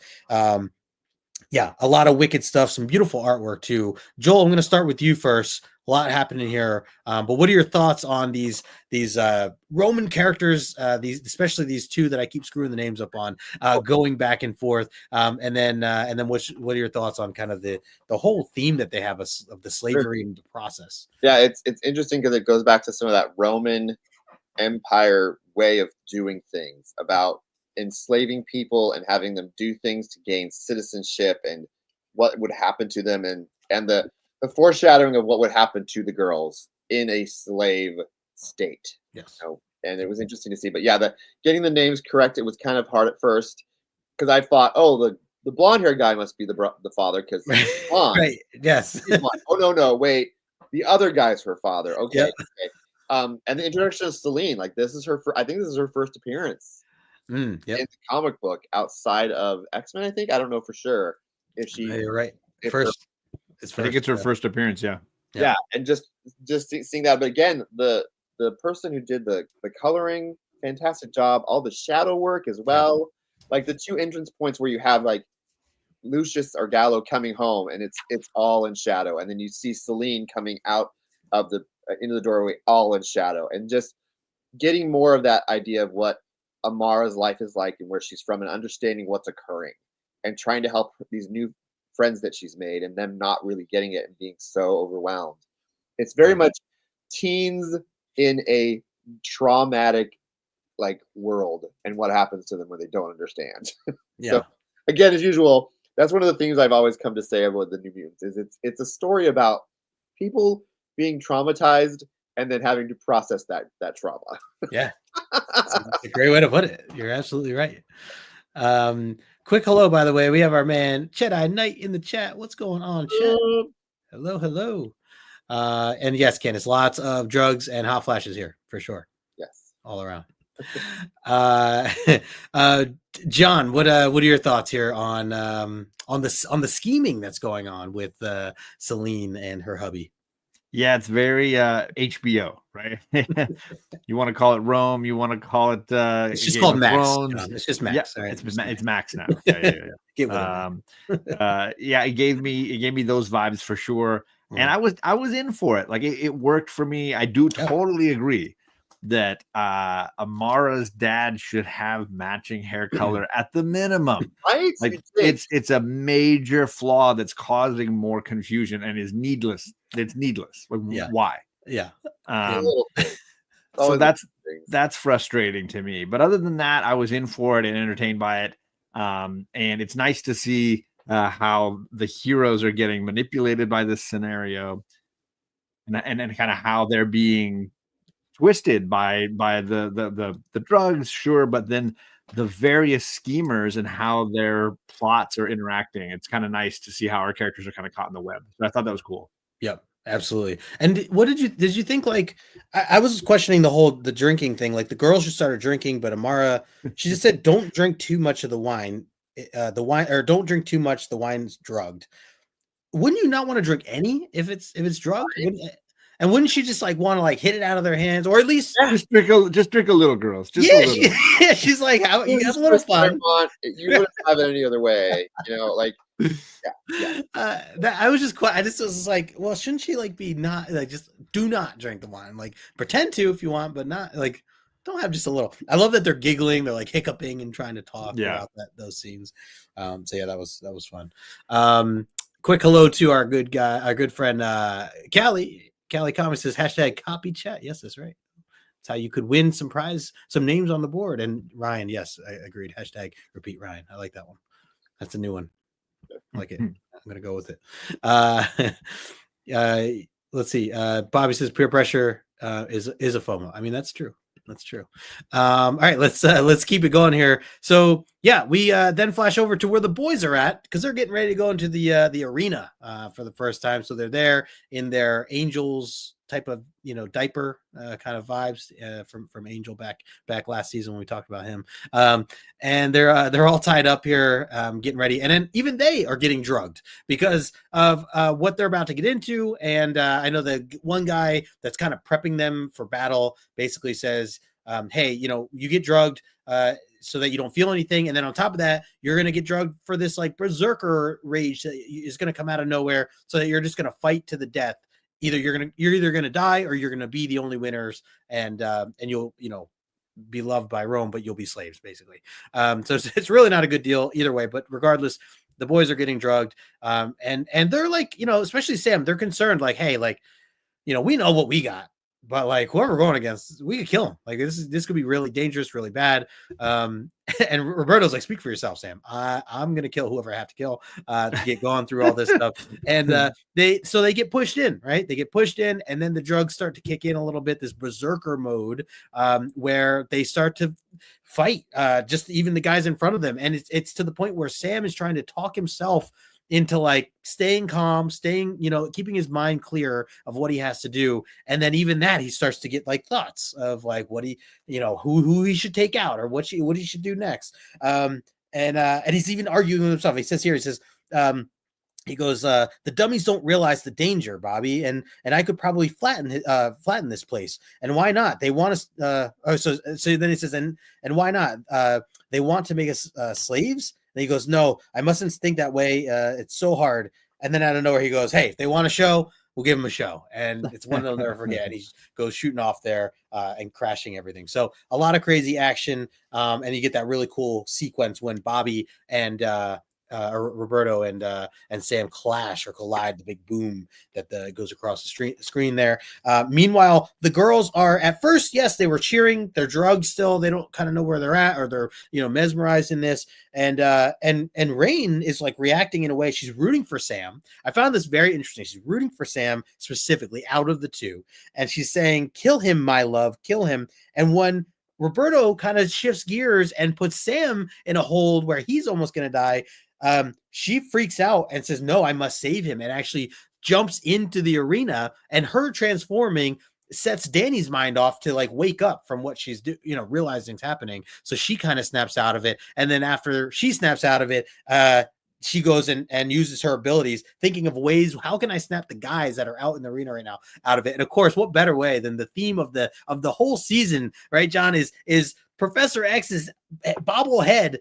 yeah, a lot of wicked stuff, some beautiful artwork too. Joel, I'm going to start with you first. A lot happening here, but what are your thoughts on these Roman characters? Especially these two that I keep screwing the names up on, going back and forth, and then what are your thoughts on kind of the whole theme that they have of the slavery and the process? Yeah, it's interesting because it goes back to some of that Roman Empire way of doing things, about enslaving people and having them do things to gain citizenship, and what would happen to them, and the foreshadowing of what would happen to the girls in a slave state. Yes. So, and it was interesting to see. But yeah, getting the names correct, it was kind of hard at first, because I thought, oh, the blonde hair guy must be the father, because he's blonde. Right. Yes. Oh no, wait, the other guy's her father. Okay. Yep. Okay. And the introduction of Celine, like this is I think this is her first appearance Yep. in the comic book outside of X-Men. I think, I don't know for sure if she. You're right. I think it's her first appearance. Yeah. Yeah, and just seeing that. But again, the person who did the coloring, fantastic job. All the shadow work as well. Like the two entrance points where you have like Lucius or Gallo coming home, and it's all in shadow, and then you see Celine coming out of the into the doorway, all in shadow, and just getting more of that idea of what Amara's life is like and where she's from, and understanding what's occurring, and trying to help these new friends that she's made, and them not really getting it and being so overwhelmed. It's very much teens in a traumatic like world, and what happens to them when they don't understand. Yeah. So again, as usual, that's one of the things I've always come to say about the New Mutants is it's a story about people being traumatized and then having to process that trauma. Yeah. That's a great way to put it. You're absolutely right. Quick hello, by the way. We have our man Jedi Knight in the chat. What's going on, chat? Hello. And yes, Candace, lots of drugs and hot flashes here for sure. Yes. All around. John, what are your thoughts here on the scheming that's going on with Celine and her hubby? Yeah, it's very HBO, right? You want to call it Rome, you want to call it it's just Game called of Max. Thrones. It's just Max. Yeah, right? it's Max now. Yeah. Get with it. Yeah, it gave me those vibes for sure. And I was in for it. Like it worked for me. I do totally agree that Amara's dad should have matching hair color at the minimum. Right? Like it's a major flaw that's causing more confusion and is needless. It's needless. Like, why? Yeah. So that's frustrating to me. But other than that, I was in for it and entertained by it. And it's nice to see how the heroes are getting manipulated by this scenario, and kind of how they're being twisted by the drugs, sure, but then the various schemers and how their plots are interacting. It's kind of nice to see how our characters are kind of caught in the web. So I thought that was cool. Yep, absolutely. And what did you think? Like, I was questioning the drinking thing. Like the girls just started drinking, but Amara, she just said, "Don't drink too much of the wine. Or don't drink too much. The wine's drugged." Wouldn't you not want to drink any if it's drugged? And wouldn't she just like want to like hit it out of their hands, or at least just drink a little, girls? Just a little. Yeah, she's like, "How you have a little fun." You wouldn't have it any other way, like. Yeah. I was just like, well, shouldn't she like be not like just do not drink the wine, like pretend to if you want, but not like don't have just a little. I love that they're giggling, they're like hiccuping and trying to talk about those scenes. So yeah, that was fun. Quick hello to our good friend Callie. Callie Comics says #copy chat. Yes, that's right. That's how you could win some names on the board. And Ryan, yes, I agreed. #repeat Ryan. I like that one. That's a new one. I like it. I'm gonna go with it. Let's see. Bobby says peer pressure is a FOMO. I mean, that's true. All right, let's keep it going here. So yeah, we then flash over to where the boys are at because they're getting ready to go into the arena for the first time. So they're there in their Angels type of, you know, diaper kind of vibes from Angel back last season when we talked about him. And they're all tied up here, getting ready, and then even they are getting drugged because of what they're about to get into. And I know the one guy that's kind of prepping them for battle basically says, hey, you know, you get drugged so that you don't feel anything, and then on top of that, you're gonna get drugged for this like berserker rage that is gonna come out of nowhere, so that you're just gonna fight to the death. Either you're either gonna die or you're gonna be the only winners, and you'll, you know, be loved by Rome, but you'll be slaves basically. So it's really not a good deal either way. But regardless, the boys are getting drugged, and they're like, you know, especially Sam, they're concerned, like, hey, like, you know, we know what we got, but like whoever we're going against, we could kill him. Like this could be really dangerous, really bad. And Roberto's like, speak for yourself, Sam. I'm gonna kill whoever I have to kill to get going through all this stuff. And they get pushed in, right? They get pushed in, and then the drugs start to kick in a little bit. This berserker mode, where they start to fight, just even the guys in front of them, and it's to the point where Sam is trying to talk himself into like staying calm, you know, keeping his mind clear of what he has to do. And then even that, he starts to get like thoughts of like what he, you know, who he should take out or what he should do next. And he's even arguing with himself. He says, he goes, the dummies don't realize the danger, Bobby, and I could probably flatten this place. And why not? They want us. So then he says, and why not? They want to make us slaves. And he goes, no, I mustn't think that way. It's so hard. And then out of nowhere, he goes, hey, if they want a show, we'll give them a show. And it's one they'll never forget. And he goes shooting off there and crashing everything. So a lot of crazy action. And you get that really cool sequence when Bobby and Roberto and Sam clash or collide, the big boom that goes across the screen there. Meanwhile, the girls are at first, yes, they were cheering. They're drugged still. They don't kind of know where they're at, or they're, you know, mesmerized in this. And Rain is like reacting in a way. She's rooting for Sam. I found this very interesting. She's rooting for Sam specifically out of the two, and she's saying, "Kill him, my love, kill him." And when Roberto kind of shifts gears and puts Sam in a hold where he's almost going to die, she freaks out and says, no, I must save him, and actually jumps into the arena, and her transforming sets Danny's mind off to like wake up from what she's realizing's happening. So she kind of snaps out of it. And then after she snaps out of it, she goes and uses her abilities, thinking of ways, how can I snap the guys that are out in the arena right now out of it? And of course, what better way than the theme of the whole season, right, John, is Professor X's bobblehead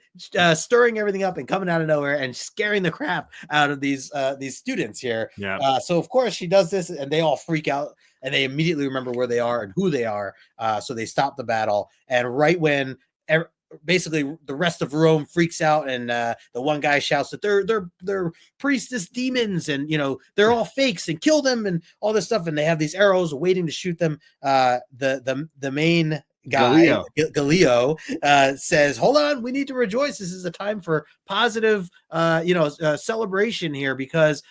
stirring everything up and coming out of nowhere and scaring the crap out of these students here. Yeah. So of course she does this, and they all freak out, and they immediately remember where they are and who they are. So they stop the battle, and right when basically the rest of Rome freaks out, and the one guy shouts that they're priestess demons, and they're all fakes, and kill them and all this stuff, and they have these arrows waiting to shoot them. The main guy, Galileo, says, hold on, we need to rejoice. This is a time for positive celebration here, because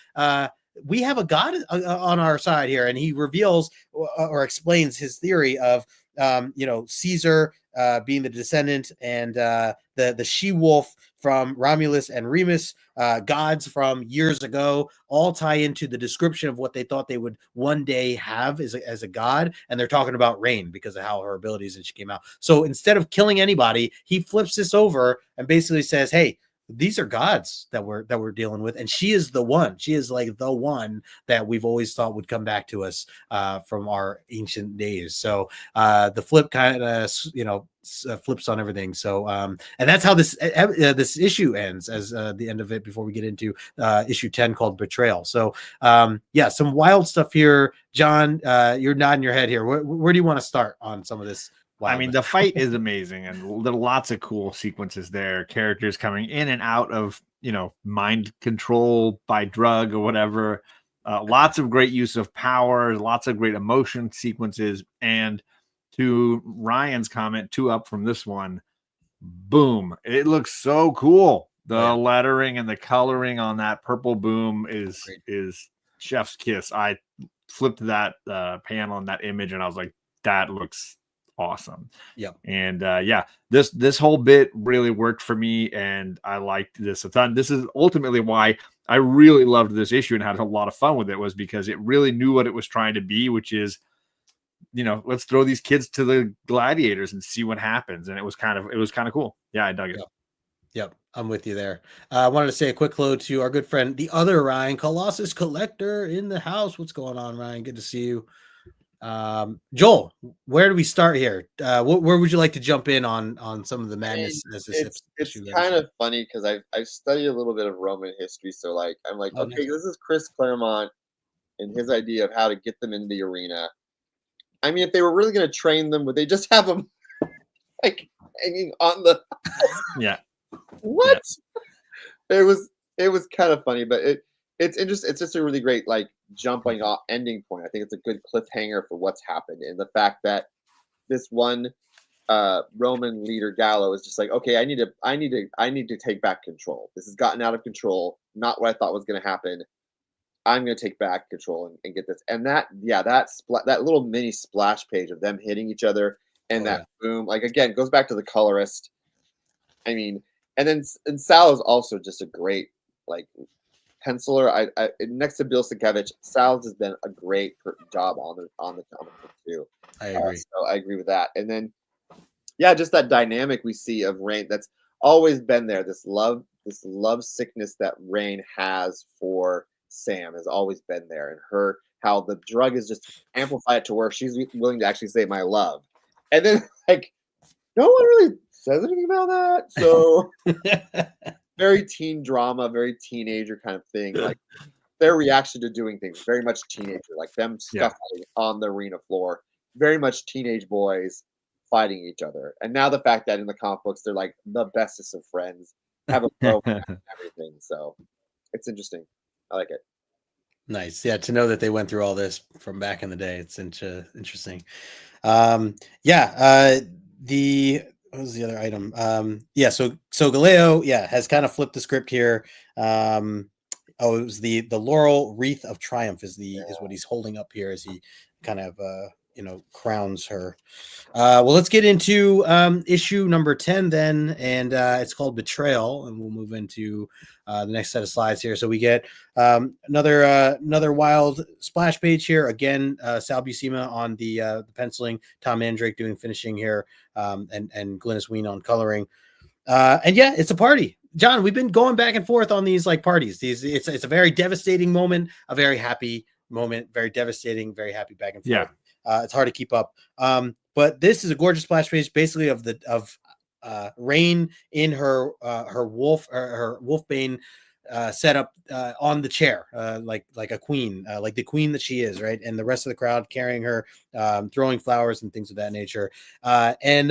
we have a god on our side here. And he reveals or explains his theory of Caesar being the descendant, and the she-wolf from Romulus and Remus, gods from years ago, all tie into the description of what they thought they would one day have as a god. And they're talking about Rain because of how her abilities and she came out. So instead of killing anybody, he flips this over and basically says, hey, these are gods that we're dealing with, and she is the one. She is like the one that we've always thought would come back to us from our ancient days. So the flip kind of flips on everything. So and that's how this issue ends, as the end of it, before we get into issue 10 called Betrayal. So some wild stuff here. John, you're nodding your head here. Where do you want to start on some of this? I mean, the fight is amazing, and there are lots of cool sequences there. Characters coming in and out of, mind control by drug or whatever. Lots of great use of power, lots of great emotion sequences. And to Ryan's comment, 2 up from this one, boom. It looks so cool. The lettering and the coloring on that purple boom is chef's kiss. I flipped that panel and that image, and I was like, that looks awesome. Yep. And this whole bit really worked for me, and I liked this a ton. This is ultimately why I really loved this issue and had a lot of fun with it, was because it really knew what it was trying to be, which is let's throw these kids to the gladiators and see what happens. And it was kind of cool. Yeah, I dug it. Yep, I'm with you there. I wanted to say a quick hello to our good friend, the other Ryan, Colossus Collector in the house. What's going on, Ryan? Good to see you. Joel, where do we start here? Where would you like to jump in on some of the madness? It's kind of funny because I studied a little bit of Roman history, so like I'm like, okay, this is Chris Claremont and his idea of how to get them in the arena. I mean, if they were really going to train them, would they just have them like hanging on the? Yeah. What? Yeah. It was kind of funny, but it's interesting. It's just a really great like jumping off ending point. I think it's a good cliffhanger for what's happened, and the fact that this one Roman leader Gallo is just like, okay, I need to take back control. This has gotten out of control. Not what I thought was going to happen. I'm going to take back control and get this. And that little mini splash page of them hitting each other and boom, like again, goes back to the colorist. I mean, and Sal is also just a great like penciler. I next to Bill Sienkiewicz, Sal's has been a great job on the comic book too. I agree. So I agree with that. And then, yeah, just that dynamic we see of Rain that's always been there. This love sickness that Rain has for Sam has always been there, and how the drug is just amplified to where she's willing to actually say my love, and then like no one really says anything about that. So very teen drama, very teenager kind of thing. Like their reaction to doing things, very much teenager, like them scuffling on the arena floor, very much teenage boys fighting each other. And now the fact that in the comic books they're like the bestest of friends, have a bro and everything. So it's interesting. I like it. Nice. Yeah, to know that they went through all this from back in the day. It's interesting. What was the other item? So Galileo, has kind of flipped the script here. It was the laurel wreath of triumph is what he's holding up here as he kind of crowns her. Well, let's get into issue number 10 then, and it's called Betrayal, and we'll move into the next set of slides here. So we get another wild splash page here. Again, Sal Buscema on the penciling, Tom Mandrake doing finishing here, and Glynis Wein on coloring. And yeah, it's a party. John, we've been going back and forth on these like parties. It's a very devastating moment, a very happy moment, very devastating, very happy back and forth. Yeah. It's hard to keep up. But this is a gorgeous splash page, basically of Rain in her wolfbane setup on the chair, like a queen, like the queen that she is, right? And the rest of the crowd carrying her, throwing flowers and things of that nature. And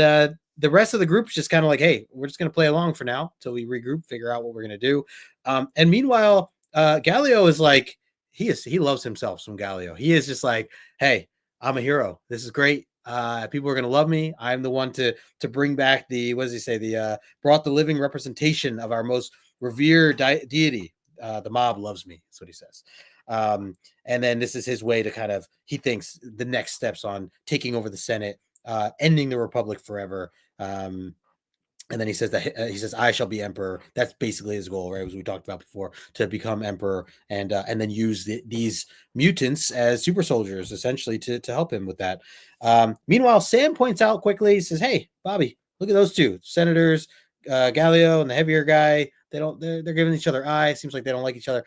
the rest of the group is just kind of like, hey, we're just going to play along for now till we regroup, figure out what we're going to do. And meanwhile, Galileo is like, he loves himself some Galileo. He is just like, hey, I'm a hero. This is great. People are going to love me. I'm the one to bring back brought the living representation of our most revered deity. The mob loves me. That's what he says. And then this is his way to kind of, he thinks the next steps on taking over the Senate, ending the Republic forever. And then he says I shall be emperor. That's basically his goal, right? As we talked about before, to become emperor and then use these mutants as super soldiers, essentially, to help him with that. Meanwhile, Sam points out quickly, he says, hey, Bobby, look at those two senators, Galileo and the heavier guy. They're giving each other eyes. Seems like they don't like each other.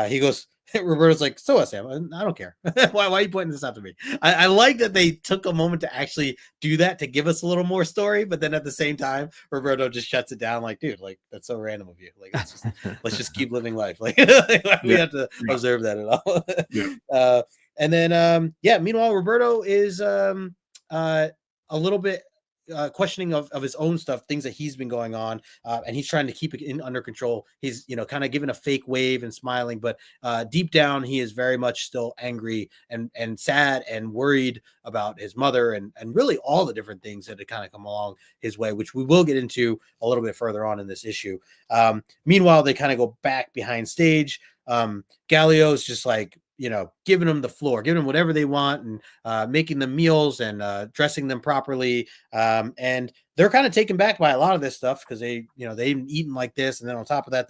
He goes, Roberto's like, so what, Sam? I don't care. Why are you pointing this out to me? I like that they took a moment to actually do that to give us a little more story, but then at the same time, Roberto just shuts it down. Like, dude, like that's so random of you. Like, let's just keep living life. Like, we have to observe that at all. And then, meanwhile, Roberto is a little bit questioning of his own stuff, things that he's been going on, and he's trying to keep it under control. He's kind of giving a fake wave and smiling, but deep down he is very much still angry and sad and worried about his mother and really all the different things that had kind of come along his way, which we will get into a little bit further on in this issue. Meanwhile, they kind of go back behind stage. Galileo just like, giving them the floor, giving them whatever they want and making them meals and dressing them properly. And they're kind of taken back by a lot of this stuff because they've eaten like this. And then on top of that,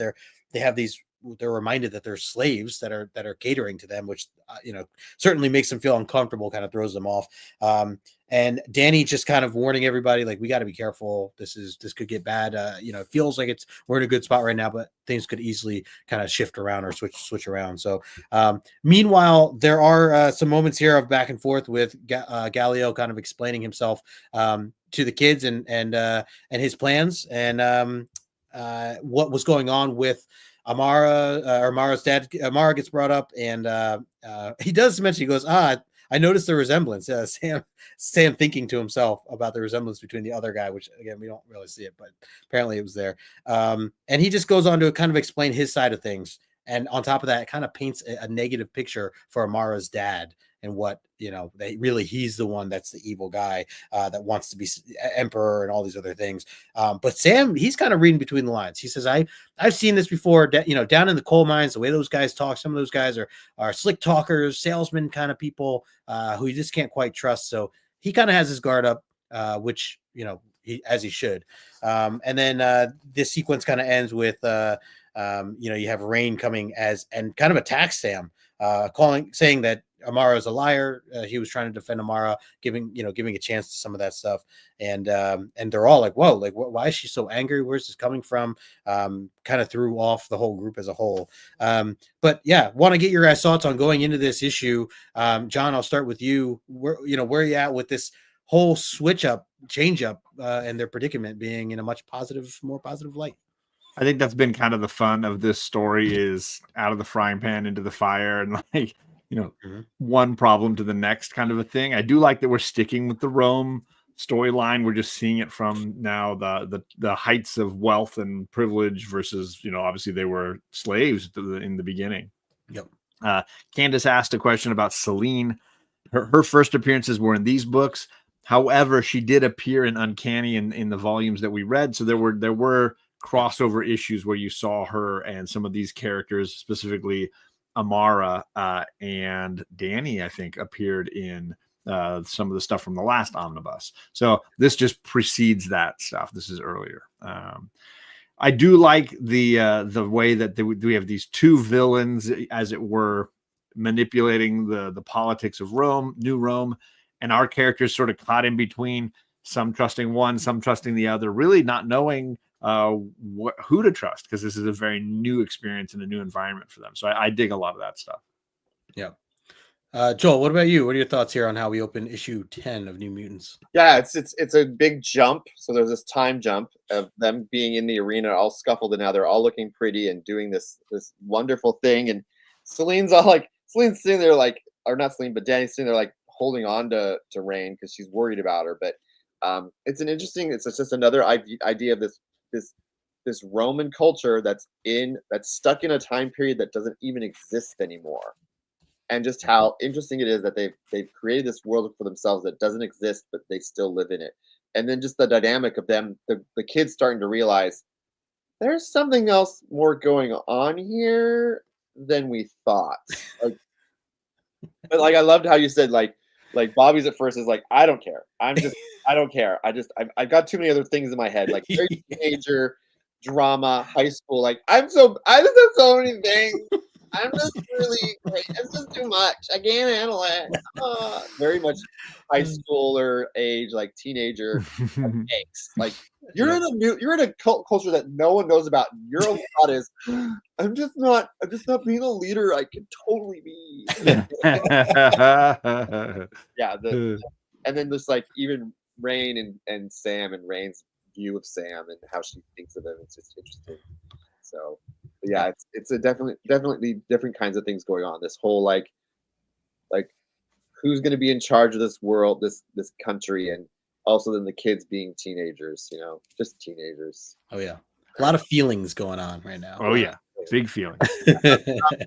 they have these they're reminded that they're slaves that are catering to them, which certainly makes them feel uncomfortable, kind of throws them off. And Danny just kind of warning everybody, like, we got to be careful. This could get bad. It feels like we're in a good spot right now, but things could easily kind of shift around or switch around. So meanwhile, there are some moments here of back and forth with Galileo kind of explaining himself to the kids and his plans and what was going on with Amara. Amara's dad. Amara gets brought up, and he does mention, he goes, I noticed the resemblance. Sam thinking to himself about the resemblance between the other guy, which again, we don't really see it, but apparently it was there. And he just goes on to kind of explain his side of things. And on top of that, it kind of paints a negative picture for Amara's dad and what, he's the one that's the evil guy that wants to be emperor and all these other things. But Sam, he's kind of reading between the lines. He says, I've seen this before, down in the coal mines, the way those guys talk. Some of those guys are slick talkers, salesmen kind of people who you just can't quite trust. So he kind of has his guard up, which, he should. And then this sequence kind of ends with, you have Rain coming and kind of attacks Sam, saying that Amara is a liar. He was trying to defend Amara, giving a chance to some of that stuff. And they're all like, whoa, like, why is she so angry? Where's this coming from? Kind of threw off the whole group as a whole. But yeah, want to get your guys' thoughts on going into this issue. John, I'll start with you. Where are you at with this whole change up, and their predicament being in a much more positive light? I think that's been kind of the fun of this story, is out of the frying pan into the fire, and like, one problem to the next kind of a thing. I do like that we're sticking with the Rome storyline. We're just seeing it from now the heights of wealth and privilege versus, obviously they were slaves in the beginning. Yep. Candace asked a question about Celine. Her first appearances were in these books. However, she did appear in Uncanny in the volumes that we read. So there were crossover issues where you saw her and some of these characters, specifically Amara and Danny, I think, appeared in some of the stuff from the last omnibus. So this just precedes that stuff. This is earlier. I do like the way that we have these two villains, as it were, manipulating the politics of Rome, New Rome, and our characters sort of caught in between, some trusting one, some trusting the other, really not knowing who to trust, because this is a very new experience and a new environment for them. So I dig a lot of that stuff. Yeah. Joel, what about you? What are your thoughts here on how we open issue 10 of New Mutants? Yeah, it's a big jump. So there's this time jump of them being in the arena, all scuffled, and now they're all looking pretty and doing this wonderful thing. And Celine's sitting there like, or not Celine, but Danny's sitting there like holding on to Rain because she's worried about her. But it's just another idea of this Roman culture that's stuck in a time period that doesn't even exist anymore. And just how interesting it is that they've created this world for themselves that doesn't exist, but they still live in it. And then just the dynamic of them, the kids starting to realize there's something else more going on here than we thought. But I loved how you said like Bobby's at first is like, I don't care. I don't care. I've got too many other things in my head, like very teenager drama, high school. Like I just have so many things. I'm just it's just too much. I can't handle it. Very much high schooler age, like teenager angst. Like you're in a culture that no one knows about. Your own thought is, I'm just not being a leader I can totally be. Yeah. And then just like even Rain and Sam, and Rain's view of Sam and how she thinks of him, it's just interesting. So yeah, it's a definitely different kinds of things going on. This whole like who's going to be in charge of this world, this country, and also then the kids being teenagers, just teenagers. Oh yeah, a lot of feelings going on right now. Oh yeah, big feelings.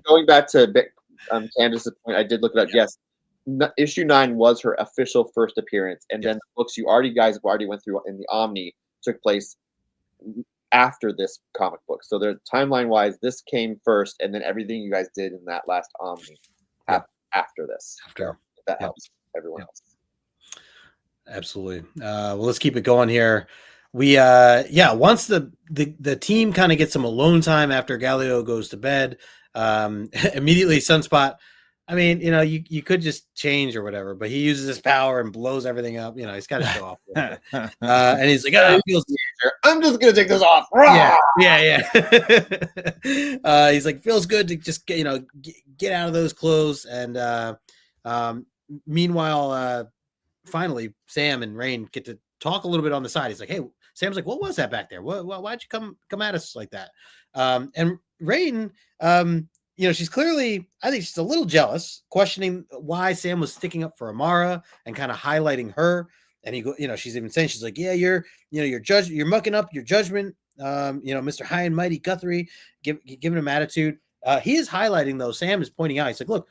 Going back to Candace's point, I did look it up. Yes, issue 9 was her official first appearance, and then the books you guys already went through in the Omni took place after this comic book. So the timeline wise, this came first, and then everything you guys did in that last Omni after this. If that helps everyone else. Absolutely. Well, let's keep it going here. we once the team kind of gets some alone time after Galileo goes to bed, immediately Sunspot, I mean, you could just change or whatever, but he uses his power and blows everything up. He's got to show off a little bit. And he's like, it feels. I'm just gonna take this off. Yeah. He's like, feels good to just get out of those clothes. And meanwhile, finally, Sam and Rain get to talk a little bit on the side. He's like, hey, Sam's like, what was that back there? Why'd you come at us like that? And Rain, she's clearly, I think she's a little jealous, questioning why Sam was sticking up for Amara and kind of highlighting her. And she's even saying, she's like, yeah, you're mucking up your judgment. Mr. High and Mighty Guthrie, giving him attitude. He is highlighting though. Sam is pointing out, he's like, look,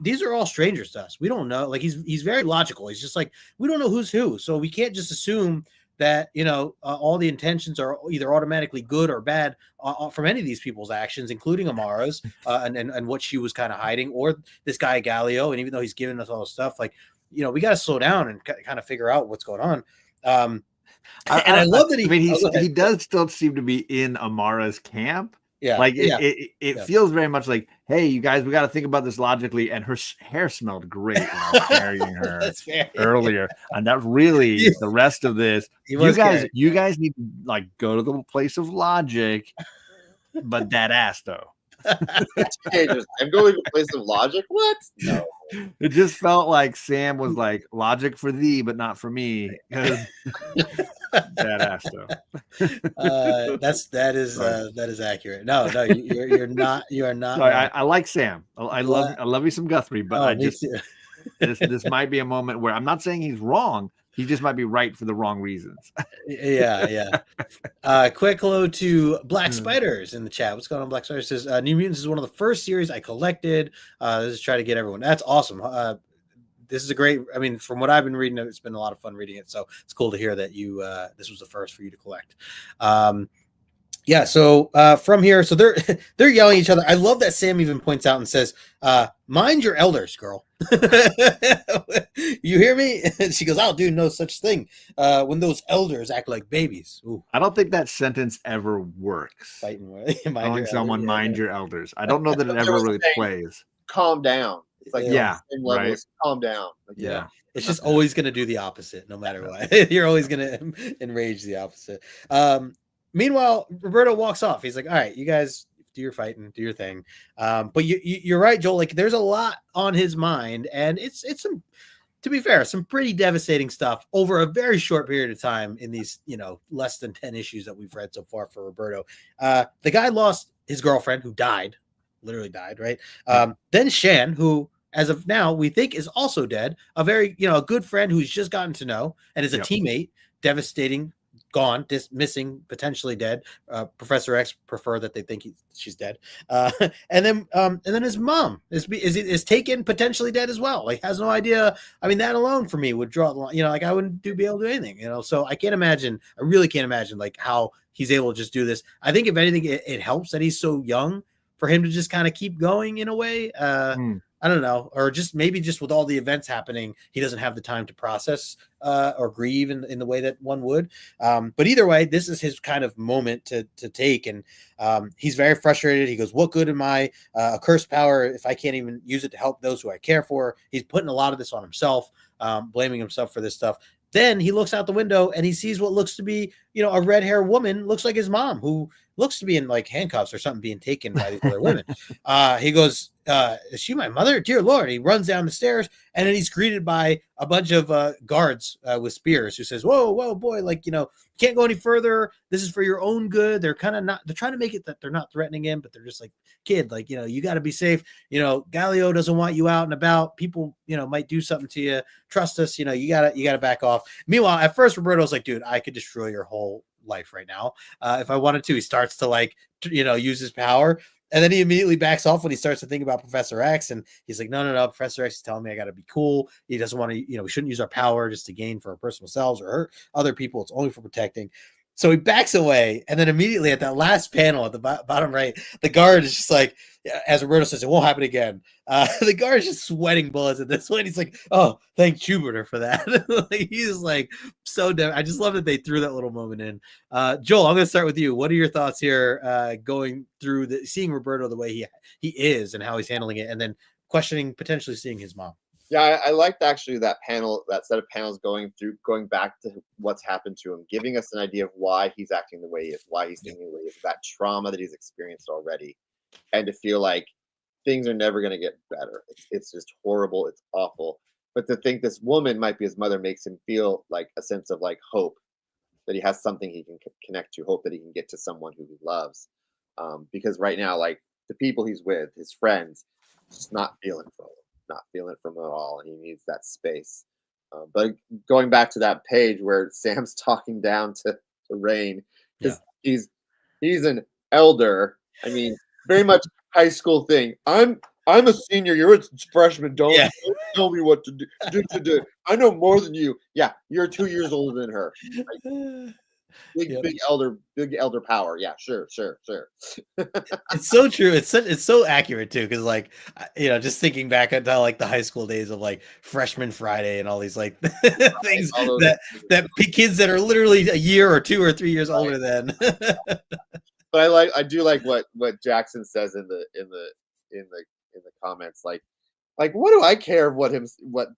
these are all strangers to us. We don't know. Like he's very logical. He's just like, we don't know who's who. So we can't just assume that, all the intentions are either automatically good or bad from any of these people's actions, including Amara's and what she was kind of hiding, or this guy Galileo. And even though he's giving us all this stuff, like, we got to slow down and kind of figure out what's going on. I love that he does still seem to be in Amara's camp. Yeah. Like it feels very much like, hey, you guys, we got to think about this logically. And her hair smelled great when I was carrying her earlier. And that really the rest of this. You guys need to like go to the place of logic, but that ass though. I'm going to a place of logic. What? No. It just felt like Sam was like, logic for thee, but not for me. That ass though. That is accurate. No, you're not. You are not. Sorry, I like Sam. I love you some Guthrie, but this might be a moment where I'm not saying he's wrong. He just might be right for the wrong reasons. Yeah. Quick hello to Black Spiders in the chat. What's going on, Black Spiders? Says New Mutants is one of the first series I collected. This is try to get everyone. That's awesome. This is a great. I mean, from what I've been reading, it's been a lot of fun reading it. So it's cool to hear that you this was the first for you to collect. So from here, so they're yelling at each other. I love that Sam even points out and says, mind your elders, girl. You hear me? And she goes, I'll do no such thing when those elders act like babies. Ooh. I don't think that sentence ever works. Telling someone mind your elders. I don't know that it ever really plays. Calm down. It's like right. Calm down. Like, yeah. It's just always going to do the opposite, no matter what. You're always going to enrage the opposite. Meanwhile, Roberto walks off. He's like, all right, you guys do your fighting, do your thing. But you're right, Joel. Like, there's a lot on his mind, and it's some, to be fair, some pretty devastating stuff over a very short period of time in these, less than 10 issues that we've read so far for Roberto. The guy lost his girlfriend, who literally died, right? Then Shan, who, as of now, we think is also dead. A very, a good friend who's just gotten to know and is a teammate. Devastating. Gone, missing, potentially dead. Professor X prefer that they think she's dead. And then his mom is taken, potentially dead as well. Like, has no idea. I mean, that alone for me would draw the line. Like, I wouldn't be able to do anything. So I really can't imagine like how he's able to just do this. I think if anything, it helps that he's so young for him to just kind of keep going in a way. I don't know, or maybe with all the events happening, he doesn't have the time to process or grieve in the way that one would. But either way, this is his kind of moment to take. And he's very frustrated. He goes, what good am I? A cursed power if I can't even use it to help those who I care for? He's putting a lot of this on himself, blaming himself for this stuff. Then he looks out the window and he sees what looks to be, a red-haired woman, looks like his mom, who looks to be in like handcuffs or something, being taken by these other women. He goes, is she my mother? Dear Lord. He runs down the stairs and then he's greeted by a bunch of guards with spears who says, whoa, boy, like, can't go any further. This is for your own good. They're kind of they're trying to make it that they're not threatening him, but they're just like, kid, like, you got to be safe. Galileo doesn't want you out and about. People, might do something to you. Trust us. You got to back off. Meanwhile, at first, Roberto's like, dude, I could destroy your whole life right now. If I wanted to. He starts to like, use his power. And then he immediately backs off when he starts to think about Professor X. And he's like, no. Professor X is telling me I got to be cool. He doesn't want to, we shouldn't use our power just to gain for our personal selves or hurt other people. It's only for protecting. So he backs away, and then immediately at that last panel at the bottom right, the guard is just like, as Roberto says, it won't happen again. The guard is just sweating bullets at this point. He's like, "Oh, thank Jupiter for that." Like, he's like so damn. I just love that they threw that little moment in. Joel, I'm going to start with you. What are your thoughts here, going through seeing Roberto the way he is and how he's handling it, and then questioning potentially seeing his mom? Yeah, I liked actually that set of panels going back to what's happened to him, giving us an idea of why he's acting the way he is, why he's thinking the way he is, that trauma that he's experienced already, and to feel like things are never going to get better. It's just horrible. It's awful. But to think this woman might be his mother makes him feel like a sense of like hope that he has something he can connect to, hope that he can get to someone who he loves. Because right now, like the people he's with, his friends, just not feeling from him. Not feeling it from him at all, and he needs that space. But going back to that page where Sam's talking down to Rain, because he's an elder. I mean, very much high school thing. I'm a senior. You're a freshman. Don't tell me what to do. I know more than you. Yeah, you're 2 years older than her. Like, big elder power. Yeah, sure. It's so true. It's so accurate too, because like, just thinking back at like the high school days of like freshman Friday and all these like things that kids that are literally a year or 2 or 3 years older than. But I do like what Jackson says in the comments, like what do I care what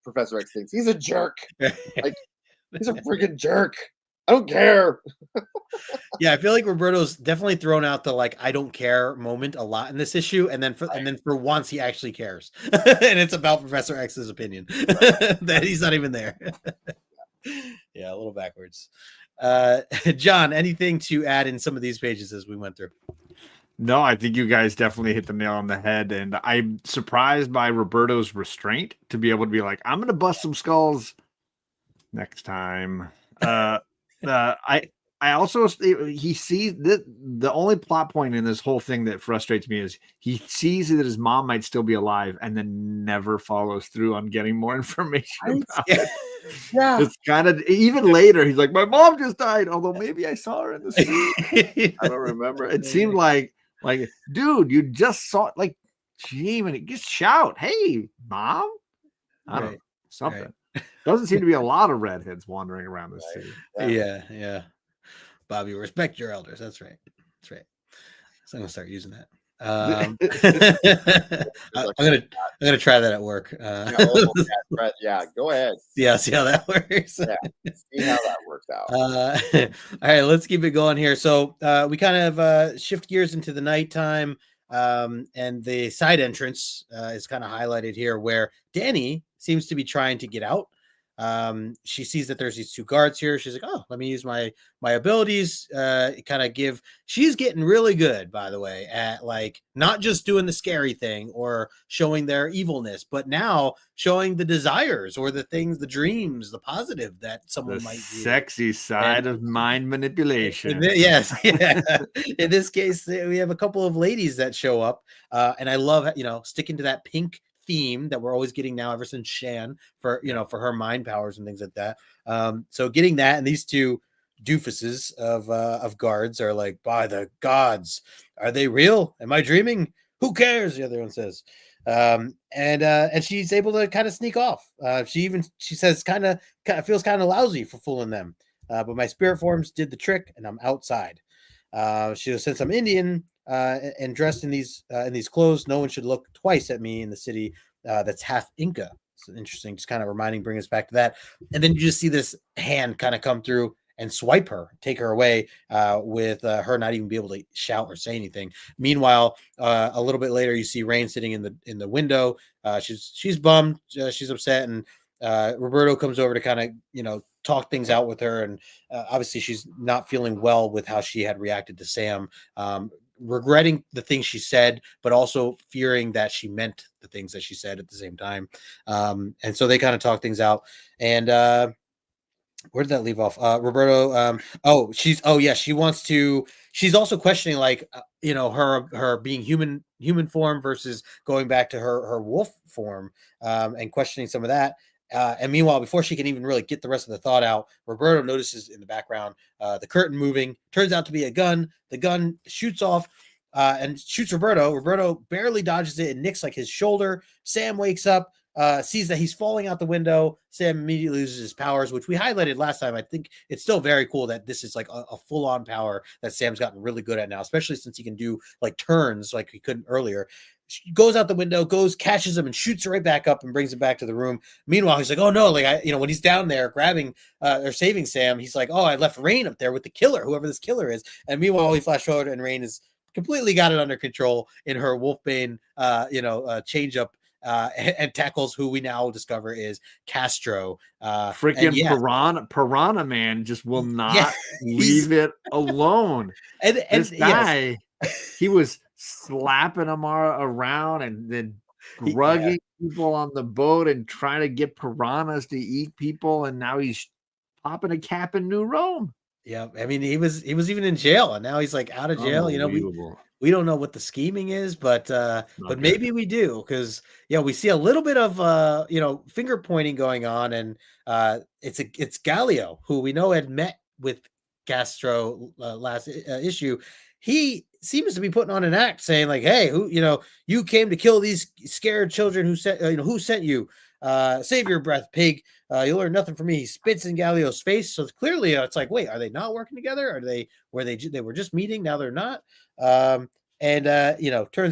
Professor X thinks? He's a jerk. Like, he's a freaking jerk. I don't care. Yeah, I feel like Roberto's definitely thrown out the like I don't care moment a lot in this issue, and then for once he actually cares, and it's about Professor X's opinion that he's not even there. Yeah, a little backwards. John, anything to add in some of these pages as we went through? No, I think you guys definitely hit the nail on the head, and I'm surprised by Roberto's restraint to be able to be like, I'm going to bust some skulls next time. I also, he sees the only plot point in this whole thing that frustrates me is he sees that his mom might still be alive and then never follows through on getting more information about it. Yeah. It's kind of, even later, he's like, my mom just died, although maybe I saw her in the street. I don't remember. It seemed like, dude, you just saw it. Like, gee, just shout, hey, mom. I don't know, something. Right. Doesn't seem to be a lot of redheads wandering around this city. Yeah. Bobby, respect your elders. That's right. So I'm gonna start using that. I'm gonna try that at work. Yeah, go ahead. Yeah, see how that works. See how that works out. All right, let's keep it going here. So we kind of shift gears into the nighttime, and the side entrance is kind of highlighted here, where Danny seems to be trying to get out. She sees that there's these 2 guards here. She's like, oh, let me use my abilities, she's getting really good, by the way, at like not just doing the scary thing or showing their evilness, but now showing the desires or the things, the dreams, the positive that someone might do. Sexy side of mind manipulation. Yes. Yeah. In this case, we have a couple of ladies that show up, and I love, sticking to that pink theme that we're always getting now ever since Shan for her mind powers and things like that. So getting that, and these 2 doofuses of guards are like, by the gods, are they real? Am I dreaming? Who cares? The other one says. And she's able to kind of sneak off. She says kind of feels kind of lousy for fooling them. But my spirit forms did the trick, and I'm outside. She said, I'm Indian and dressed in these clothes. No one should look twice at me in the city that's half Inca. It's interesting, just kind of bring us back to that. And then you just see this hand kind of come through and swipe her, take her away, with her not even be able to shout or say anything. Meanwhile, a little bit later, you see Rain sitting in the window. She's bummed, she's upset, and Roberto comes over to kind of talk things out with her, and obviously she's not feeling well with how she had reacted to Sam, regretting the things she said, but also fearing that she meant the things that she said at the same time. And so they kind of talk things out. And where did that leave off? Roberto. She's also questioning, like, her being human form versus going back to her wolf form, and questioning some of that. And meanwhile, before she can even really get the rest of the thought out, Roberto notices in the background the curtain moving. Turns out to be a gun. The gun shoots off and shoots Roberto. Roberto barely dodges it and nicks like his shoulder. Sam wakes up, sees that he's falling out the window. Sam immediately loses his powers, which we highlighted last time. I think it's still very cool that this is like a full-on power that Sam's gotten really good at now, especially since he can do like turns like he couldn't earlier. She goes out the window, catches him and shoots it right back up and brings him back to the room. Meanwhile, he's like, oh no, like when he's down there grabbing or saving Sam, he's like, oh, I left Rain up there with the killer, whoever this killer is. And meanwhile, we flash forward and Rain is completely got it under control in her Wolfbane, change up and tackles who we now discover is Castro. Freaking Piranha Man just will not leave it alone. And this guy, he was slapping him around and then drugging people on the boat and trying to get piranhas to eat people. And now he's popping a cap in New Rome. Yeah, I mean, he was even in jail, and now he's like out of jail. We don't know what the scheming is, but maybe we do, because we see a little bit of finger pointing going on, and it's Galileo, who we know had met with Castro last issue. He seems to be putting on an act, saying like, "Hey, you came to kill these scared children. Who sent you? Save your breath, pig. You'll learn nothing from me." He spits in Galileo's face. So clearly it's like, wait, are they not working together? They were just meeting? Now they're not. Turns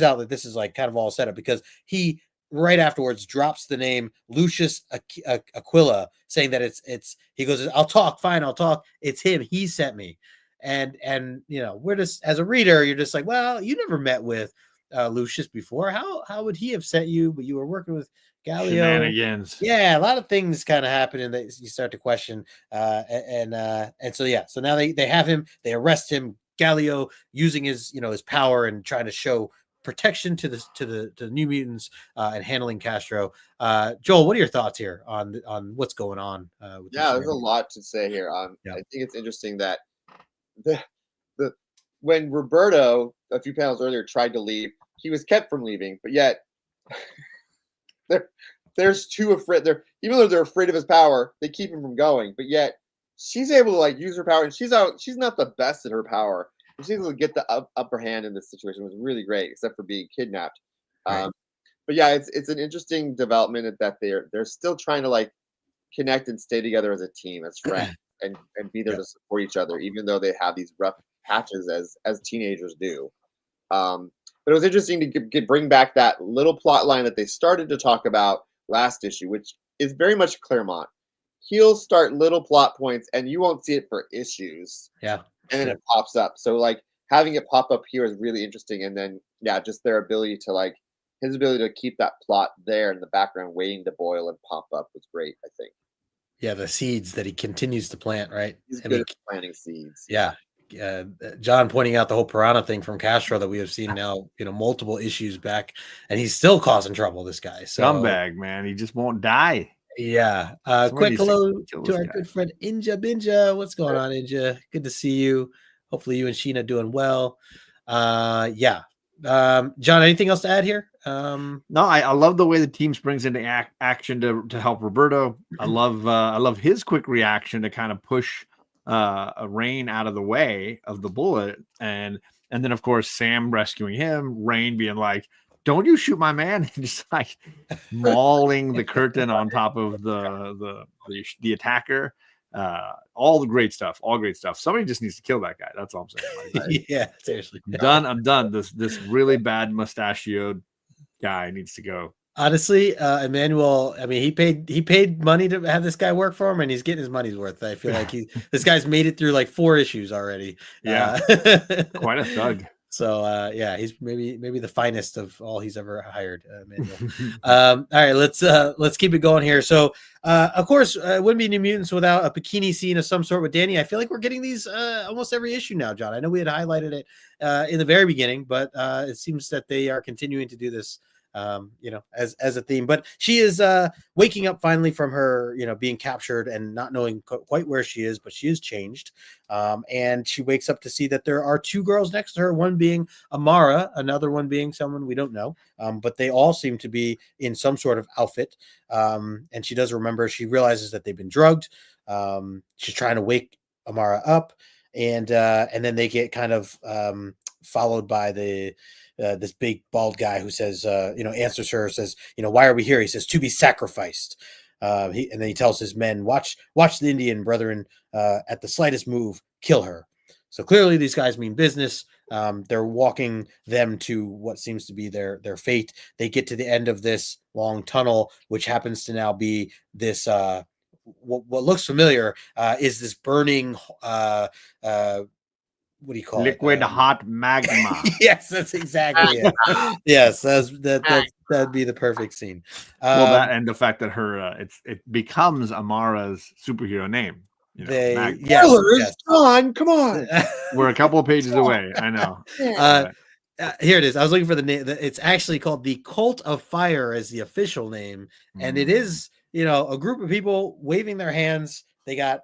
out that this is like kind of all set up, because he right afterwards drops the name Lucius Aquila, saying that he goes, I'll talk. Fine. I'll talk. It's him. He sent me. And we're just, as a reader, you're just like, well, you never met with Lucius before. How would he have sent you? But you were working with Galileo. Shenanigans. Yeah, a lot of things kind of happen, and you start to question. So now they have him. They arrest him. Galileo using his power and trying to show protection to the New Mutants and handling Castro. Joel, what are your thoughts here on what's going on? There's a lot to say here. I think it's interesting that when Roberto a few panels earlier tried to leave, he was kept from leaving, but yet there's two afraid. Even though they're afraid of his power, they keep him from going. But yet she's able to like use her power, and she's not the best at her power. She's able to get the upper hand in this situation. It was really great, except for being kidnapped. Right. But yeah, it's an interesting development that they're still trying to like connect and stay together as a team, as friends, and be there to support each other, even though they have these rough patches as teenagers do. But it was interesting to bring back that little plot line that they started to talk about last issue, which is very much Claremont. He'll start little plot points, and you won't see it for issues. Yeah. And then it pops up. So like having it pop up here is really interesting. And then just their ability to his ability to keep that plot there in the background waiting to boil and pop up was great, I think. Yeah, the seeds that he continues to plant, right? He's good at planting seeds. Yeah. John pointing out the whole piranha thing from Castro that we have seen now, multiple issues back, and he's still causing trouble, this guy. So scumbag, man. He just won't die. Yeah. Quick hello to our good friend Inja Binja. What's going on, Inja? Good to see you. Hopefully you and Sheena doing well. John, anything else to add here? No, I love the way the team springs into action to help Roberto. I love his quick reaction to kind of push a Rain out of the way of the bullet, and then of course Sam rescuing him, Rain being like, "Don't you shoot my man!" and just like mauling the curtain on top of the attacker. All great stuff. Somebody just needs to kill that guy. That's all I'm saying. Yeah, seriously. I'm done. This really bad mustachioed guy needs to go. Honestly, Emmanuel, I mean, he paid money to have this guy work for him, and he's getting his money's worth. I feel like this guy's made it through like 4 issues already. Yeah, quite a thug. So he's maybe the finest of all he's ever hired. All right, let's keep it going here. So of course, it wouldn't be New Mutants without a bikini scene of some sort with Danny. I feel like we're getting these almost every issue now, John. I know we had highlighted it in the very beginning, but it seems that they are continuing to do this as a theme. But she is waking up finally from her, being captured and not knowing quite where she is, but she is changed. And she wakes up to see that there are two girls next to her, one being Amara, another one being someone we don't know. But they all seem to be in some sort of outfit. And she does remember, she realizes that they've been drugged. She's trying to wake Amara up, and then they get kind of followed by this big bald guy who says, answers her, says, why are we here? He says, to be sacrificed. And then he tells his men, watch the Indian brethren, at the slightest move, kill her. So clearly these guys mean business. They're walking them to what seems to be their fate. They get to the end of this long tunnel, which happens to now be this, what looks familiar, is this burning, what do you call liquid it? hot magma. Yes, that's exactly it. Yes, that'd be the perfect scene. Well, that and the fact that her it becomes Amara's superhero name. Yes. John, come on. We're a couple of pages away. I know. Here it is. I was looking for the name. It's actually called the Cult of Fire as the official name, and it is a group of people waving their hands. They got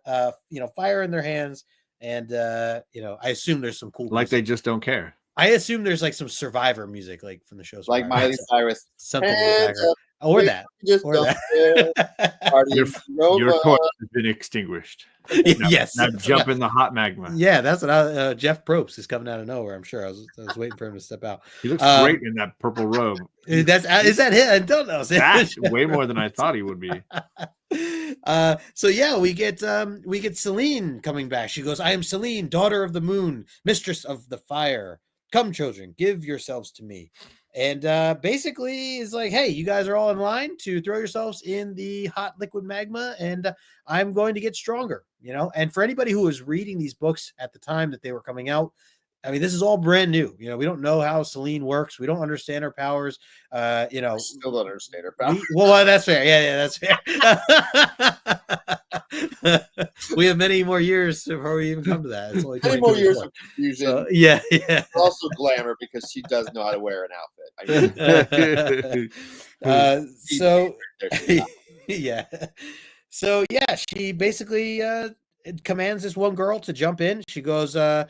fire in their hands. And I assume there's some cool like music. They just don't care. I assume there's like some Survivor music, like from the show, like Miley Cyrus, something like that, or that. Your torch has been extinguished. Yes, now jump in the hot magma. Yeah, that's what Jeff Probst is coming out of nowhere. I'm sure. I was waiting for him to step out. He looks great in that purple robe. Is that him? I don't know. That's way more than I thought he would be. So yeah, we get Celine coming back. She goes, I am Celine, daughter of the moon, mistress of the fire. Come, children, give yourselves to me. And basically is like, hey, you guys are all in line to throw yourselves in the hot liquid magma, and I'm going to get stronger, And for anybody who was reading these books at the time that they were coming out, I mean, this is all brand new. We don't know how Celine works. We don't understand her powers. I still don't understand her powers. Well, that's fair. Yeah, that's fair. We have many more years before we even come to that. It's only many more years of confusion. So, yeah. Also glamour, because she does know how to wear an outfit. Yeah. So yeah, she basically commands this one girl to jump in. She goes, I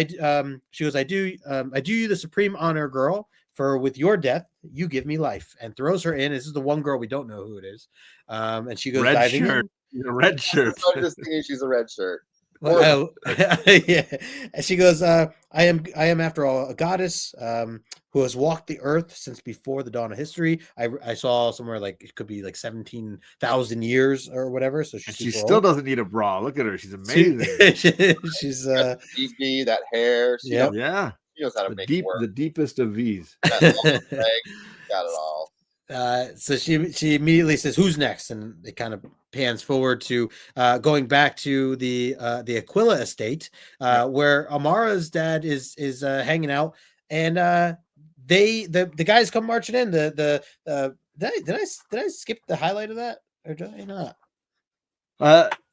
do you the supreme honor, girl, for with your death you give me life, and throws her in. This is the one girl we don't know who it is. And she goes diving in. A red shirt. I'm just thinking she's a red shirt. Yeah. And she goes, I am after all a goddess who has walked the earth since before the dawn of history. I saw somewhere like it could be like 17,000 years or whatever. So she still doesn't need a bra. Look at her. She's amazing. She's DB, that hair. She knows how to make it work. The deepest of V's. Got it all. So she immediately says, who's next? And it kind of pans forward to going back to the Aquila estate, where Amara's dad is hanging out, and the guys come marching in. Did I skip the highlight of that, or did I not?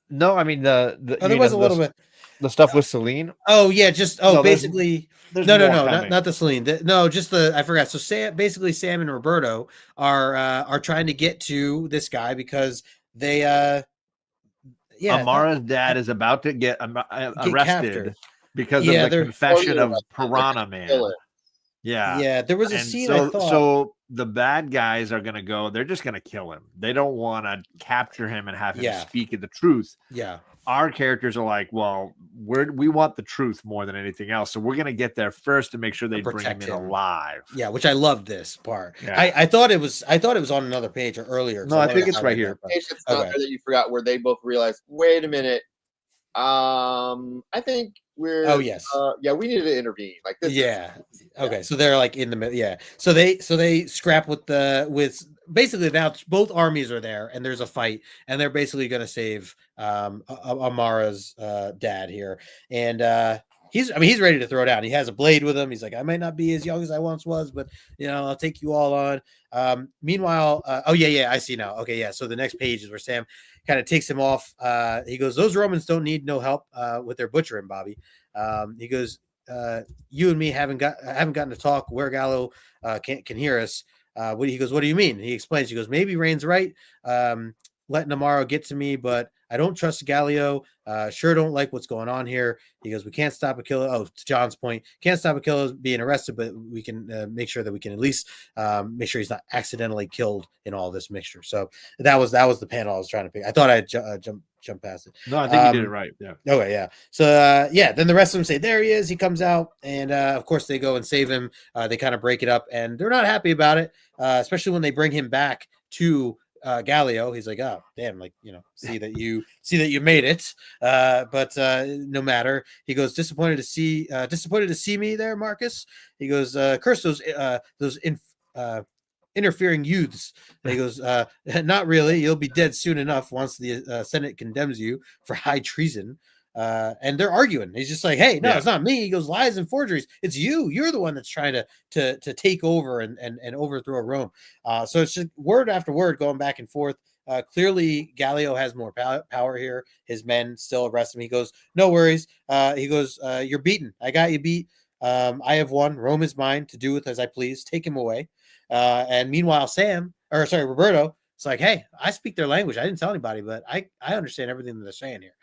No, I mean there was a little bit. The stuff with Celine. Oh yeah, just basically. There's no, not the Celine. Just I forgot. So Sam and Roberto are trying to get to this guy because they Amara's dad is about to get arrested captured because of the confession of Piranha Man. Yeah, there was a scene. So the bad guys are gonna go. They're just gonna kill him. They don't want to capture him and have him speak the truth. Yeah. Our characters are like, well, we want the truth more than anything else, so we're gonna get there first to make sure they bring him in alive. Yeah, which I love this part. Yeah. I thought it was on another page or earlier. No, I think it's right here. It's not there that you forgot where they both realized. Wait a minute. I think we're. Oh yes. We needed to intervene. Like this. Yeah. Okay, so they're like in the middle. Yeah. So they scrap with basically now both armies are there and there's a fight and they're basically going to save Amara's dad here, and he's ready to throw down. He has a blade with him. He's like, I might not be as young as I once was, but I'll take you all on. Meanwhile, I see now. Okay, yeah. So the next page is where Sam kind of takes him off. He goes, those Romans don't need no help with their butchering, Bobby. He goes, you and me haven't gotten to talk where Gallo can hear us. He goes, what do you mean? He explains. He goes, maybe Rain's right. Letting Amaro get to me, but I don't trust Galio. Sure don't like what's going on here. He goes, we can't stop a killer. Oh, to John's point, can't stop a killer being arrested, but we can make sure that we can at least make sure he's not accidentally killed in all this mixture. So that was the panel I was trying to pick. I thought I'd jump past it. No, I think you did it right. Yeah. Okay, yeah. So then the rest of them say, there he is. He comes out, and of course they go and save him. They kind of break it up, and they're not happy about it, especially when they bring him back to Galio. He's like, oh damn, like, see that you made it, but no matter. He goes, disappointed to see me there, Marcus. He goes, curse those interfering youths. And he goes, not really, you'll be dead soon enough once the Senate condemns you for high treason. And they're arguing. He's just like, hey, no, It's not me. He goes, lies and forgeries. It's you. You're the one that's trying to take over and overthrow Rome. So it's just word after word going back and forth. Clearly, Galio has more power here. His men still arrest him. He goes, no worries. He goes, you're beaten. I got you beat. I have won. Rome is mine to do with as I please. Take him away. And meanwhile, Roberto, it's like, hey, I speak their language. I didn't tell anybody, but I understand everything that they're saying here.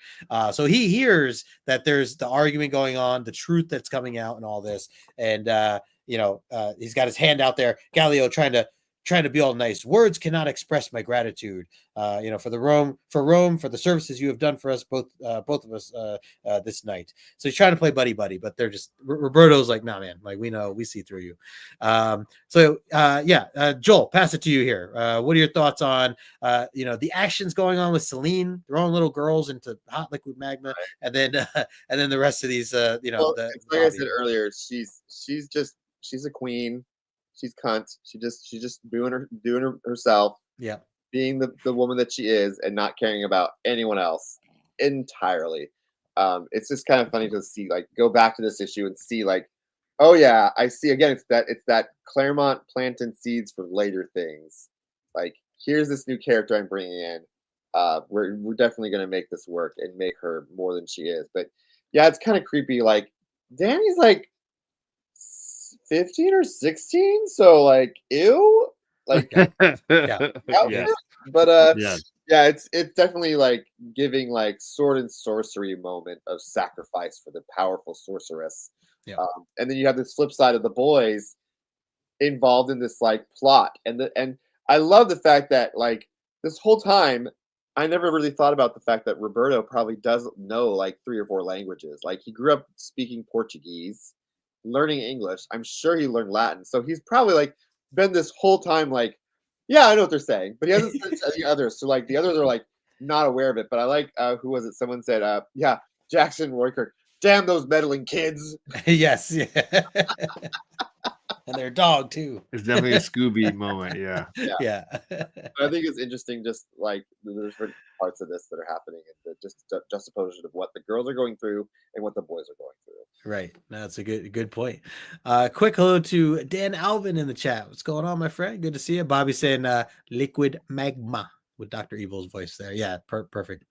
So he hears that there's the argument going on, the truth that's coming out and all this. And, he's got his hand out there. Galio trying to be all nice. Words cannot express my gratitude, for Rome, for the services you have done for us, both of us this night. So he's trying to play buddy, but they're just, Roberto's like, nah, man, like, we see through you. Joel, pass it to you here. What are your thoughts on, the actions going on with Celine throwing little girls into hot liquid magma, and then the rest of these, like I said earlier, she's a queen. She's cunt. She's just doing herself. Yeah. Being the woman that she is and not caring about anyone else entirely. It's just kind of funny to see, like, go back to this issue and see, like, oh yeah, I see again. It's that Claremont planting seeds for later things. Like, here's this new character I'm bringing in. We're definitely gonna make this work and make her more than she is. But yeah, it's kind of creepy. Like, Danny's like 15 or 16, so like, ew, like, yeah. But it's definitely like giving like sword and sorcery moment of sacrifice for the powerful sorceress. And then you have this flip side of the boys involved in this like plot, and I love the fact that, like, this whole time I never really thought about the fact that Roberto probably doesn't know like 3 or 4 languages. Like, he grew up speaking Portuguese, learning English. I'm sure he learned Latin. So he's probably like been this whole time like, yeah, I know what they're saying, but he hasn't said to the others. So like the others are like not aware of it. But I like, who was it? Someone said, Jackson Roykirk, damn those meddling kids. Yes. Yeah. And their dog too. It's definitely a Scooby moment. Yeah. But I think it's interesting, just like the different parts of this that are happening, and just juxtaposition of what the girls are going through and what the boys are going through. Right. That's a good point. Quick hello to Dan Alvin in the chat. What's going on, my friend? Good to see you. Bobby saying liquid magma with Dr. Evil's voice there. Yeah, perfect.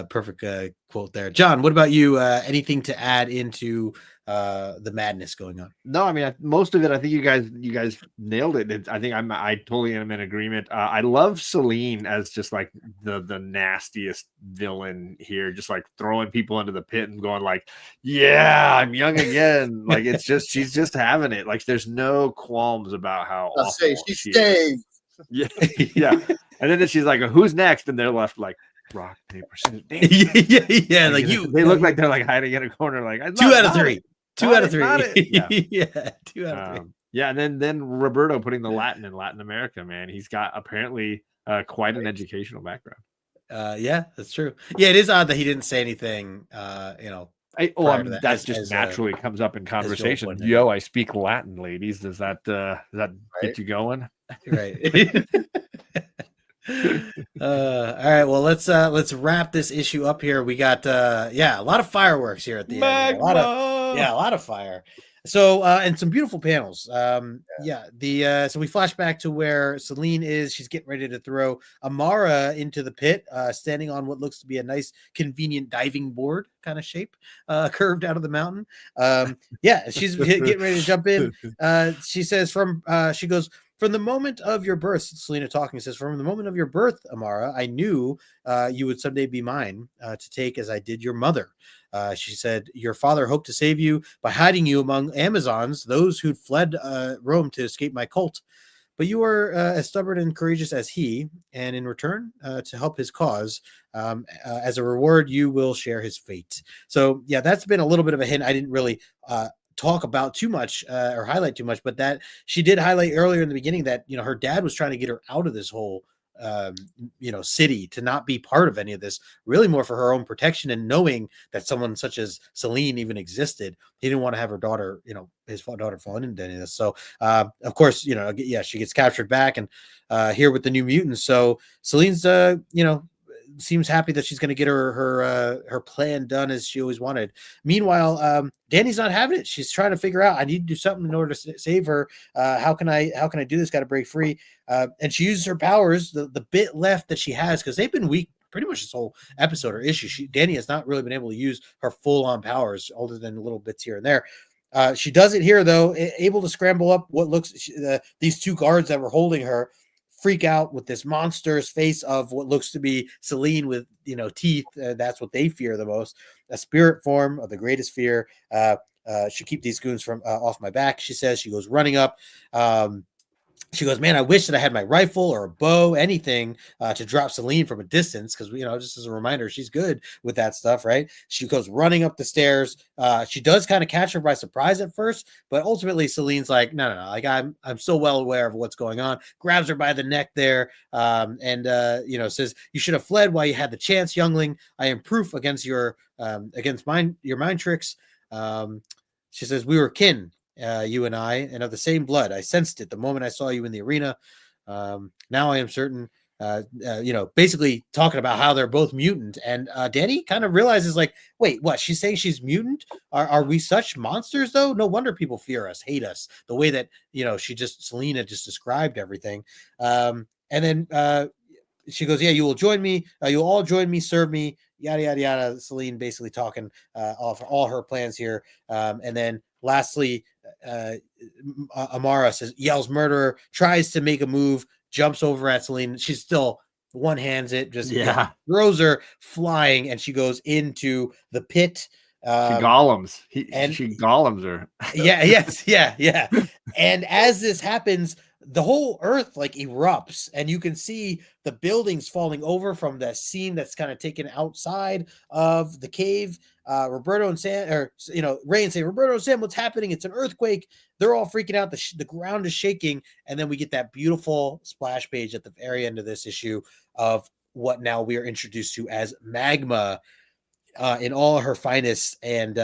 Perfect quote there. John, what about you? Anything to add into the madness going on? No, I mean, most of it, I think you guys nailed it. I think I totally am in agreement. I love Celine as just like the nastiest villain here, just like throwing people into the pit and going like, yeah, I'm young again. Like, it's just, she's just having it. Like, there's no qualms about how awful she stays. Yeah. Yeah. And then she's like, who's next? And they're left like, rock, paper, scissors. Yeah, like you. They look like they're like hiding in a corner. Like, 2 out of 3. 2 out of 3. Yeah. 2 out of 3. Yeah, and then Roberto putting the Latin in Latin America, man. He's got apparently quite an educational background. Yeah, that's true. Yeah, it is odd that he didn't say anything. That just naturally comes up in conversation. Yo, I speak Latin, ladies. Does that get you going? Right. All right, well, let's wrap this issue up here. We got a lot of fireworks here at the end. A lot of fire. So and some beautiful panels. So we flash back to where Celine is. She's getting ready to throw Amara into the pit, standing on what looks to be a nice, convenient diving board kind of shape, curved out of the mountain. She's getting ready to jump in. She says she goes, from the moment of your birth, Selena talking says, from the moment of your birth, Amara, I knew you would someday be mine to take as I did your mother. She said, your father hoped to save you by hiding you among Amazons, those who'd fled Rome to escape my cult. But you were as stubborn and courageous as he, and in return, to help his cause, as a reward, you will share his fate. So, yeah, that's been a little bit of a hint. I didn't really talk about too much or highlight too much, but that she did highlight earlier in the beginning that, you know, her dad was trying to get her out of this whole you know, city, to not be part of any of this, really more for her own protection, and knowing that someone such as Celine even existed. He didn't want to have her daughter, you know, his daughter falling into any of this. So of course, you know, yeah, she gets captured back and here with the New Mutants. So Celine's you know, seems happy that she's going to get her plan done as she always wanted. Meanwhile, Danny's not having it. She's trying to figure out, I need to do something in order to save her. How can I do this? Got to break free. And she uses her powers, the bit left that she has, because they've been weak pretty much this whole episode or issue. Danny has not really been able to use her full on powers, other than little bits here and there. She does it here though, able to scramble up what looks these two guards that were holding her. Freak out with this monster's face of what looks to be Celine with, you know, teeth. That's what they fear the most. A spirit form of the greatest fear. Should keep these goons from off my back, she says. She goes running up. She goes, man, I wish that I had my rifle or a bow, anything to drop Celine from a distance, because, you know, just as a reminder, she's good with that stuff, right? She goes running up the stairs. She does kind of catch her by surprise at first, but ultimately Celine's like, no, like I'm so well aware of what's going on. Grabs her by the neck there, and you know, says, you should have fled while you had the chance, youngling. I am proof against your mind tricks. She says, we were kin. You and I, and of the same blood. I sensed it the moment I saw you in the arena. Now I am certain, you know, basically talking about how they're both mutant. And Danny kind of realizes, like, wait, what? She's saying she's mutant? Are we such monsters, though? No wonder people fear us, hate us, the way that, you know, Selena just described everything. And then she goes, yeah, you will join me. You'll all join me, serve me, yada, yada, yada. Celine basically talking off all her plans here. And then lastly, Amara yells murderer, tries to make a move, jumps over at Celine. She's still one hands it, just throws her flying, and she goes into the pit. She golems. She golems her. yeah. And as this happens, the whole earth like erupts, and you can see the buildings falling over from the scene that's kind of taken outside of the cave. Roberto and Sam, or, you know, Ray and say, Roberto and Sam, what's happening? It's an earthquake. They're all freaking out. The ground is shaking. And then we get that beautiful splash page at the very end of this issue of what now we are introduced to as Magma, in all her finest, and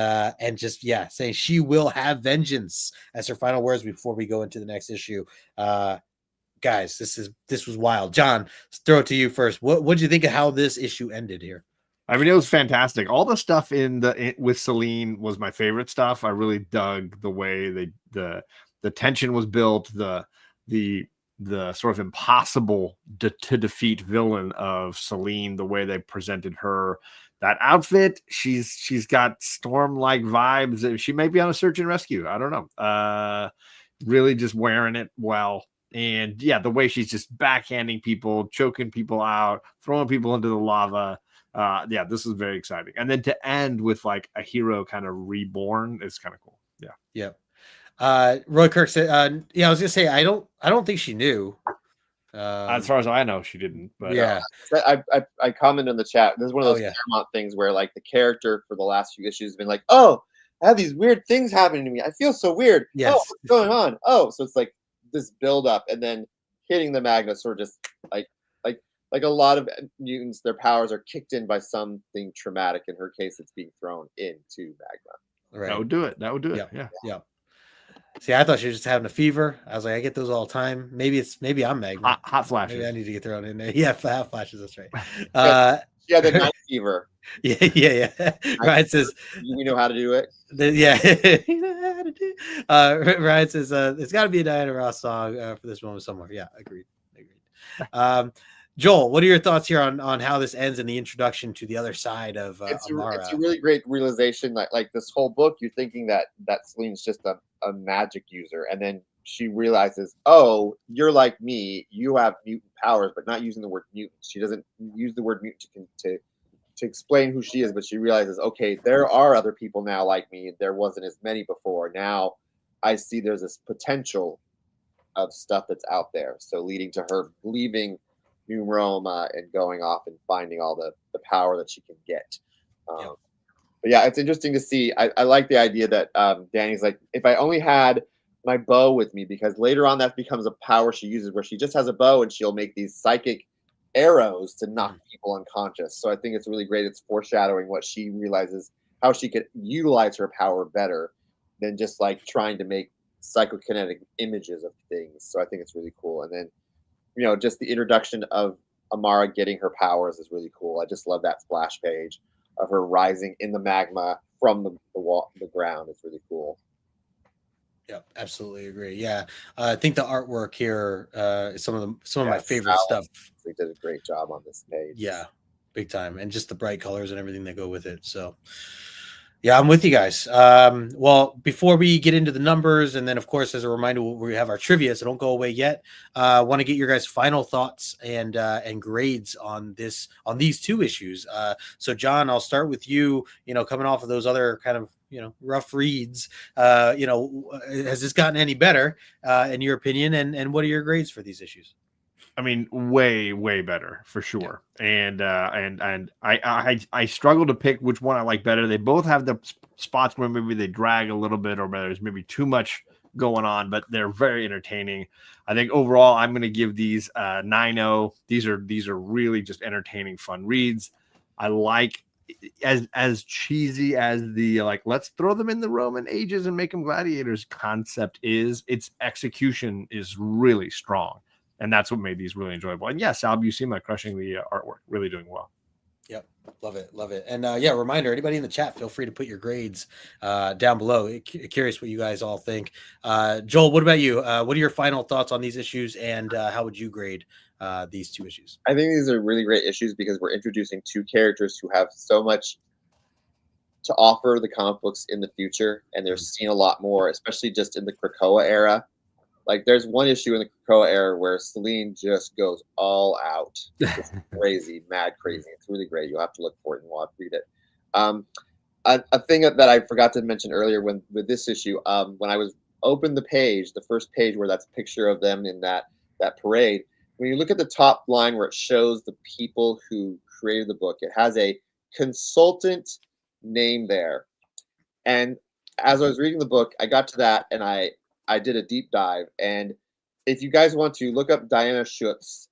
just saying she will have vengeance as her final words before we go into the next issue. Guys, this was wild. John, let's throw it to you first. What did you think of how this issue ended here? I mean, it was fantastic. All the stuff with Celine was my favorite stuff. I really dug the way the tension was built, the sort of impossible to defeat villain of Celine, the way they presented her. That outfit, she's got Storm-like vibes. She may be on a search and rescue. I don't know. Really just wearing it well. And yeah, the way she's just backhanding people, choking people out, throwing people into the lava. This is very exciting. And then to end with like a hero kind of reborn is kind of cool. Yeah. Roy Kirk said, I was gonna say, I don't think she knew. As far as I know, she didn't. But I commented in the chat. This is one of those Claremont things where like the character for the last few issues has been like, oh, I have these weird things happening to me. I feel so weird. Yes. Oh, what's going on? Oh, so it's like this build up, and then hitting the Magna, sort of just like a lot of mutants, their powers are kicked in by something traumatic. In her case, it's being thrown into Magma. Right. That would do it. Yeah. See, I thought she was just having a fever. I was like, I get those all the time. Maybe I'm Magma. Hot flashes. Maybe I need to get thrown in there. Yeah, hot flashes. That's right. The night fever. Yeah. Ryan says, you know how to do it. You know how to do. Ryan says, it's got to be a Diana Ross song for this moment somewhere. Yeah, agreed. Joel, what are your thoughts here on how this ends in the introduction to the other side of Amara? It's a really great realization that like this whole book, you're thinking that Celine's just a magic user, and then she realizes, oh, you're like me. You have mutant powers, but not using the word mutant. She doesn't use the word mutant to explain who she is, but she realizes, okay, there are other people now like me. There wasn't as many before. Now I see there's this potential of stuff that's out there. So leading to her leaving New Roma and going off and finding all the power that she can get. But yeah, it's interesting to see. I like the idea that Danny's like, if I only had my bow with me, because later on that becomes a power she uses where she just has a bow and she'll make these psychic arrows to knock people unconscious. So I think it's really great. It's foreshadowing what she realizes, how she could utilize her power better than just like trying to make psychokinetic images of things. So I think it's really cool. And then, you know, just the introduction of Amara getting her powers is really cool. I just love that splash page of her rising in the magma from the ground. It's really cool. Yep, absolutely agree. Yeah, I think the artwork here is some of my favorite stuff. They did a great job on this page. Yeah, big time, and just the bright colors and everything that go with it. So, yeah, I'm with you guys. Well, before we get into the numbers, and then of course, as a reminder, we have our trivia, so don't go away yet. I want to get your guys' final thoughts and grades on these two issues. So, John, I'll start with you. You know, coming off of those other kind of rough reads, has this gotten any better in your opinion? And what are your grades for these issues? I mean, way better for sure. Yeah. And I struggle to pick which one I like better. They both have the spots where maybe they drag a little bit, or there's maybe too much going on, but they're very entertaining. I think overall, I'm going to give these 9.0. These are really just entertaining, fun reads. I like, as cheesy as the like, let's throw them in the Roman ages and make them gladiators concept is, its execution is really strong. And that's what made these really enjoyable. And yes, Al Buscema crushing the artwork, really doing well. Yep. Love it. And reminder, anybody in the chat, feel free to put your grades down below. Curious what you guys all think. Joel, what about you? What are your final thoughts on these issues, and how would you grade these two issues? I think these are really great issues because we're introducing two characters who have so much to offer the comic books in the future, and they're seen a lot more, especially just in the Krakoa era. Like, there's one issue in the Krakoa era where Selene just goes all out. It's crazy, mad crazy. It's really great. You'll have to look for it and we'll have to read it. A thing that I forgot to mention earlier with this issue, when I was opened the page, the first page where that's a picture of them in that parade, when you look at the top line where it shows the people who created the book, it has a consultant name there. And as I was reading the book, I got to that and I did a deep dive, and if you guys want to look up Diana Schutz's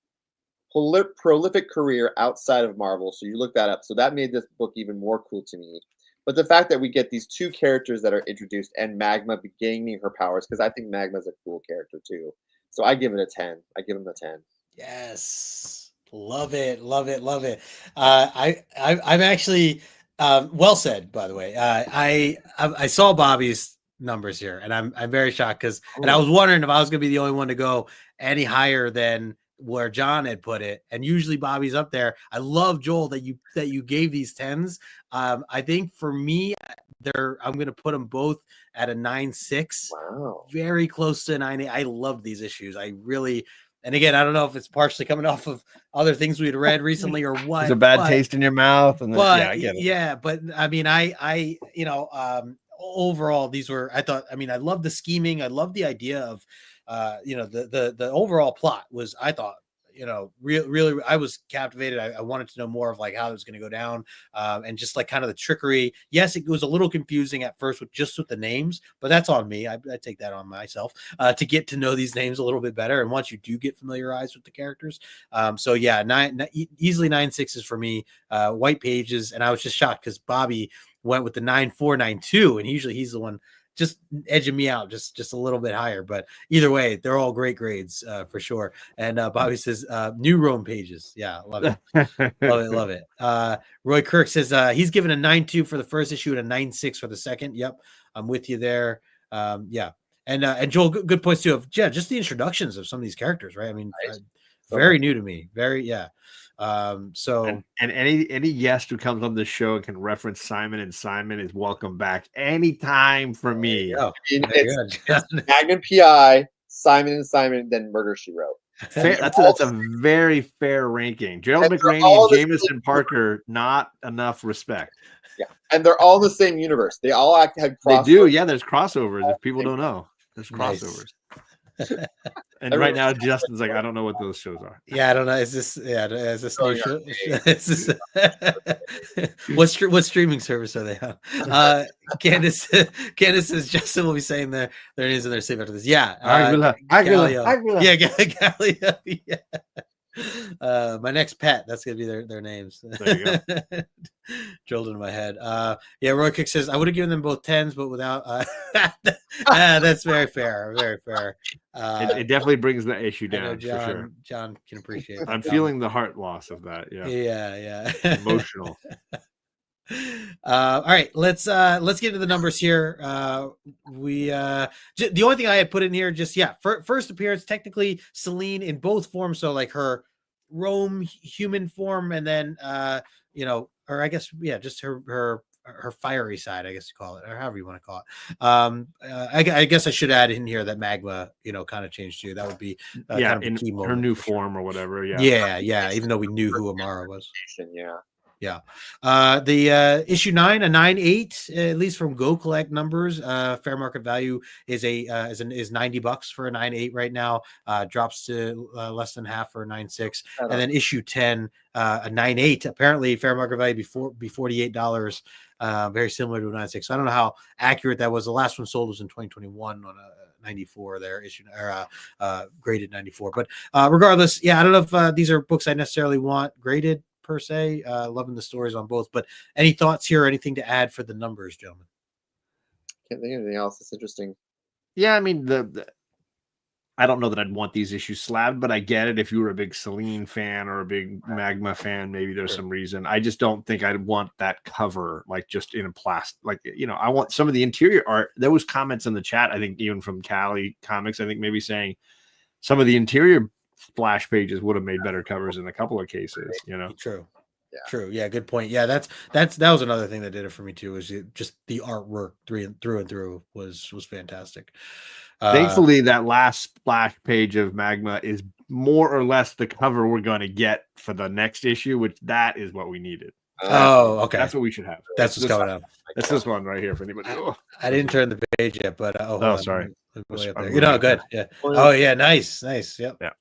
prolific career outside of Marvel, so you look that up. So that made this book even more cool to me. But the fact that we get these two characters that are introduced and Magma gaining her powers, because I think Magma's a cool character too. So I give it a 10. I give him a 10. Yes, love it. I'm actually well said. By the way, I saw Bobby's numbers here, and I'm very shocked because I was wondering if I was gonna be the only one to go any higher than where John had put it, and usually Bobby's up there. I love, Joel, that you gave these 10s. I think for me, I'm gonna put them both at a 9.6. Wow, very close to a 9.8. I love these issues. I really, and again, I don't know if it's partially coming off of other things we'd read recently or what. It's a bad taste in your mouth, and then, I get it. Yeah, but I mean, I overall, these were, I love the scheming. I love the idea of, the overall plot was, I thought, really, I was captivated. I wanted to know more of like how it was going to go down, and just like kind of the trickery. Yes, it was a little confusing at first with the names, but that's on me. I take that on myself to get to know these names a little bit better. And once you do get familiarized with the characters, so yeah, easily 9.6s for me. White pages, and I was just shocked because Bobby went with the 9.4, 9.2, and usually he's the one just edging me out just a little bit higher. But either way, they're all great grades for sure. And Bobby says new Rome pages. Yeah, love it. love it. Roy Kirk says he's given a 9.2 for the first issue and a 9.6 for the second. Yep, I'm with you there. Yeah. And Joel, good points too of just the introductions of some of these characters, right? I mean, very new to me. Very, yeah. So and any guest who comes on the show and can reference Simon and Simon is welcome back anytime for me. It's Magnum PI, Simon and Simon, then Murder, She Wrote. Fair, that's a very fair ranking. Gerald And they're McRaney all and the Jameson same Parker, not enough respect. Yeah, and they're all in the same universe. They all have They crossovers. do, yeah. There's crossovers. If people don't know, there's Nice. crossovers. And right now, Justin's like, I don't know what those shows are. Yeah, I don't know. Is this new show? Going Is this, what streaming service are they on? Candace says Justin will be saying their names in their sleep after this. Yeah, Galileo. Yeah, Galileo. Yeah. My next pet. That's gonna be their names. There you go. Drilled into my head. Yeah, Roy Kick says I would have given them both 10s, but without. That's very fair. Very fair. It definitely brings the issue I know down for sure. John can appreciate. I'm feeling the heart loss of that. Yeah, Yeah. emotional. All right, let's get into the numbers here. The only thing I had put in here, first appearance, technically Celine in both forms, so like her Rome human form, and then or I guess just her fiery side, I guess you call it, or however you want to call it. I guess I should add in here that Magma, kind of changed too. That would be kind of in a key moment her new for sure. form or whatever. Yeah. Even though we knew who Amara was. Yeah. The issue 9, a 9.8, at least from Go Collect numbers. Fair market value is $90 for a 9.8 right now. Drops to less than half for a 9.6. And then issue 10, a 9.8. Apparently, fair market value be $48. Very similar to a 9.6. So I don't know how accurate that was. The last one sold was in 2021 on a 94 there, issue or graded 94. But regardless, I don't know if these are books I necessarily want graded per se. Loving the stories on both, but any thoughts here or anything to add for the numbers, gentlemen? Can't think of anything else that's interesting. Yeah, I mean I don't know that I'd want these issues slabbed, but I get it. If you were a big Celine fan or a big Magma fan, maybe there's some reason. I just don't think I'd want that cover, like just in a plastic, I want some of the interior art. There was comments in the chat, I think even from Cali Comics, I think maybe saying some of the interior splash pages would have made better covers in a couple of cases, True. Yeah. True. Yeah, good point. Yeah, that was another thing that did it for me too, was just the artwork through and through was fantastic. Thankfully, that last splash page of Magma is more or less the cover we're going to get for the next issue, which that is what we needed. Okay. That's what we should have. That's what's coming up. That's this one right here for anybody. I didn't turn the page yet, but sorry. Good. Yeah. Oh yeah, nice. Yep. Yeah.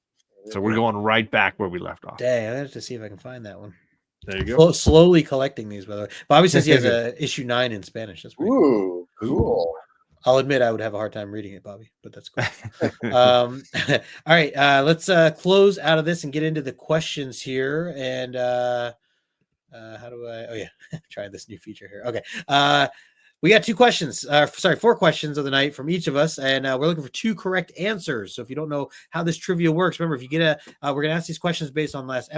So we're going right back where we left off. Dang, I have to see if I can find that one. There you go. Slowly collecting these, by the way. Bobby says he has a issue 9 in Spanish. That's pretty Ooh, cool. I'll admit I would have a hard time reading it, Bobby, but that's cool. All right, let's close out of this and get into the questions here. And how do I? Oh yeah, try this new feature here. Okay. We got 4 questions of the night from each of us, and we're looking for 2 correct answers. So if you don't know how this trivia works, remember, if you get we're going to ask these questions based on last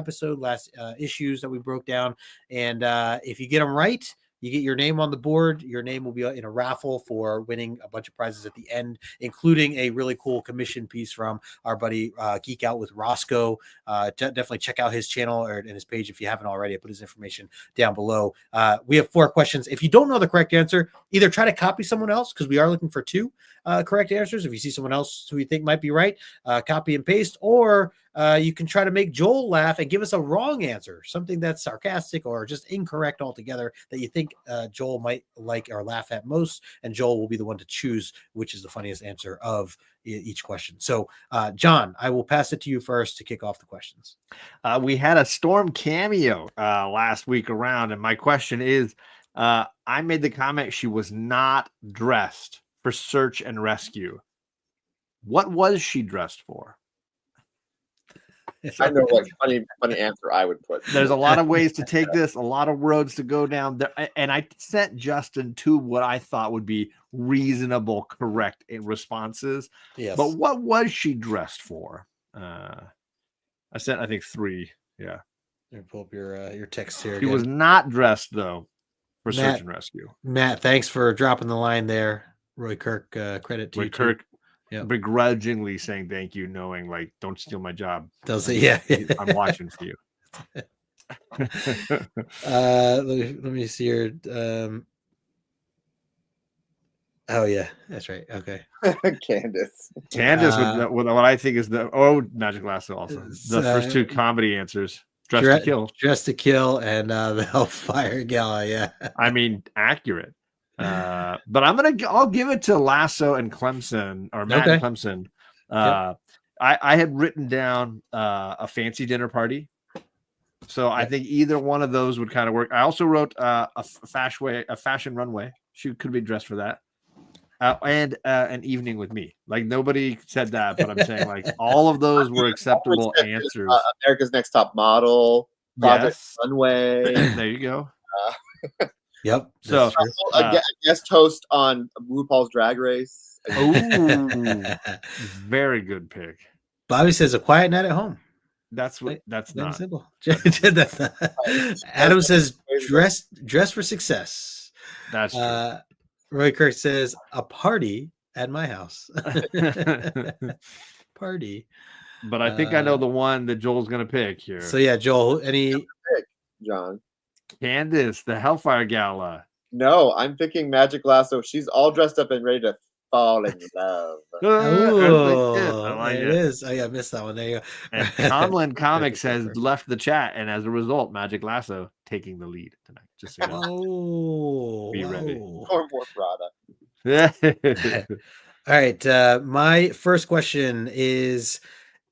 issues that we broke down. And if you get them right, you get your name on the board. Your name will be in a raffle for winning a bunch of prizes at the end, including a really cool commission piece from our buddy Geek Out with Rosko. Definitely check out his channel and his page if you haven't already. I put his information down below. We have 4 questions. If you don't know the correct answer, either try to copy someone else, because we are looking for 2 correct answers. If you see someone else who you think might be right, copy and paste, or you can try to make Joel laugh and give us a wrong answer, something that's sarcastic or just incorrect altogether that you think Joel might like or laugh at most, and Joel will be the one to choose which is the funniest answer of each question. So, John, I will pass it to you first to kick off the questions. We had a Storm cameo last week around, and my question is, I made the comment she was not dressed for search and rescue. What was she dressed for? I know what funny answer I would put. There's a lot of ways to take this, a lot of roads to go down there, and I sent Justin 2 what I thought would be reasonable, correct responses. Yes. But what was she dressed for? I sent, I think, 3. Yeah. Let me pull up your text here. She was not dressed though for search and rescue. Matt, thanks for dropping the line there. Roy Kirk, credit to Roy you. Kirk. Yep. Begrudgingly saying thank you, knowing like don't steal my job. Does it? Yeah. I'm watching for you. Let me see here. Oh yeah, that's right. Okay. Candace. Candace with what I think is Magic Lasso also. The first two So, comedy answers. Dress to Kill. Dress to Kill, and the Hellfire Gala. Yeah. I mean, accurate. But I'll give it to Lasso and Clemson, or Matt and Clemson. I had written down a fancy dinner party. So I think either one of those would kind of work. I also wrote a fashion runway. She could be dressed for that. And an evening with me. Like nobody said that, but I'm saying like all of those were acceptable answers. America's Next Top Model, Project Runway. There you go. Yep. So a guest host on RuPaul's Drag Race. Ooh, very good pick. Bobby says A Quiet Night at Home. That's not simple. That's not. Adam says dress for success. That's true. Roy Kirk says a party at my house. Party. But I think I know the one that Joel's gonna pick here. So yeah, Joel, any John? Candace, the Hellfire Gala. No, I'm picking Magic Lasso. She's all dressed up and ready to fall in love. Oh, I like it is. Oh yeah, I missed that one. There you go. And Tomlin Comics has left the chat, and as a result, Magic Lasso taking the lead tonight. Just so you know. Be ready. Or more product. All right. My first question is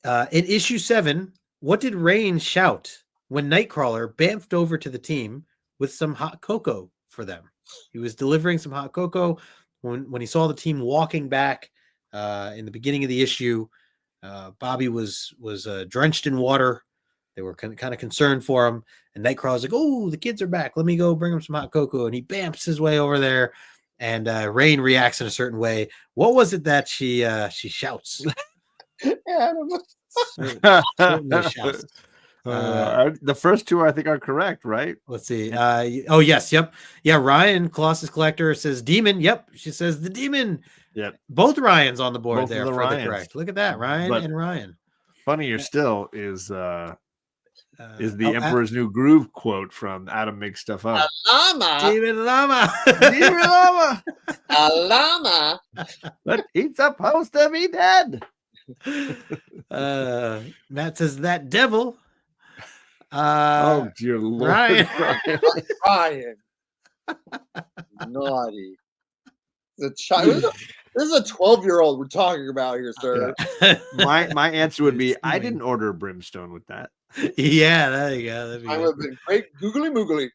in issue 7, what did Rain shout when Nightcrawler bamfed over to the team with some hot cocoa for them? He was delivering some hot cocoa when he saw the team walking back in the beginning of the issue. Bobby was drenched in water. They were kind of concerned for him. And Nightcrawler's like, oh, the kids are back. Let me go bring them some hot cocoa. And he bamps his way over there. And Rain reacts in a certain way. What was it that she shouts? Certainly shouts. The first two I think are correct, right? Let's see. Oh yes, yep, yeah. Ryan, Colossus Collector, says demon. Yep, she says the demon. Yep, both Ryans on the board. Both there the for Ryans. the correct. Look at that, Ryan and Ryan. Funnier still is the Emperor's New Groove quote from Adam Makes Stuff Up. Llama, demon llama, demon llama, a llama. But he's supposed to be dead. Matt says that devil. Oh dear Lord, Ryan. Ryan. Naughty. The child. This is a 12-year-old we're talking about here, sir. My answer would be I didn't order brimstone with that. Yeah, there you go. I would have been great googly moogly.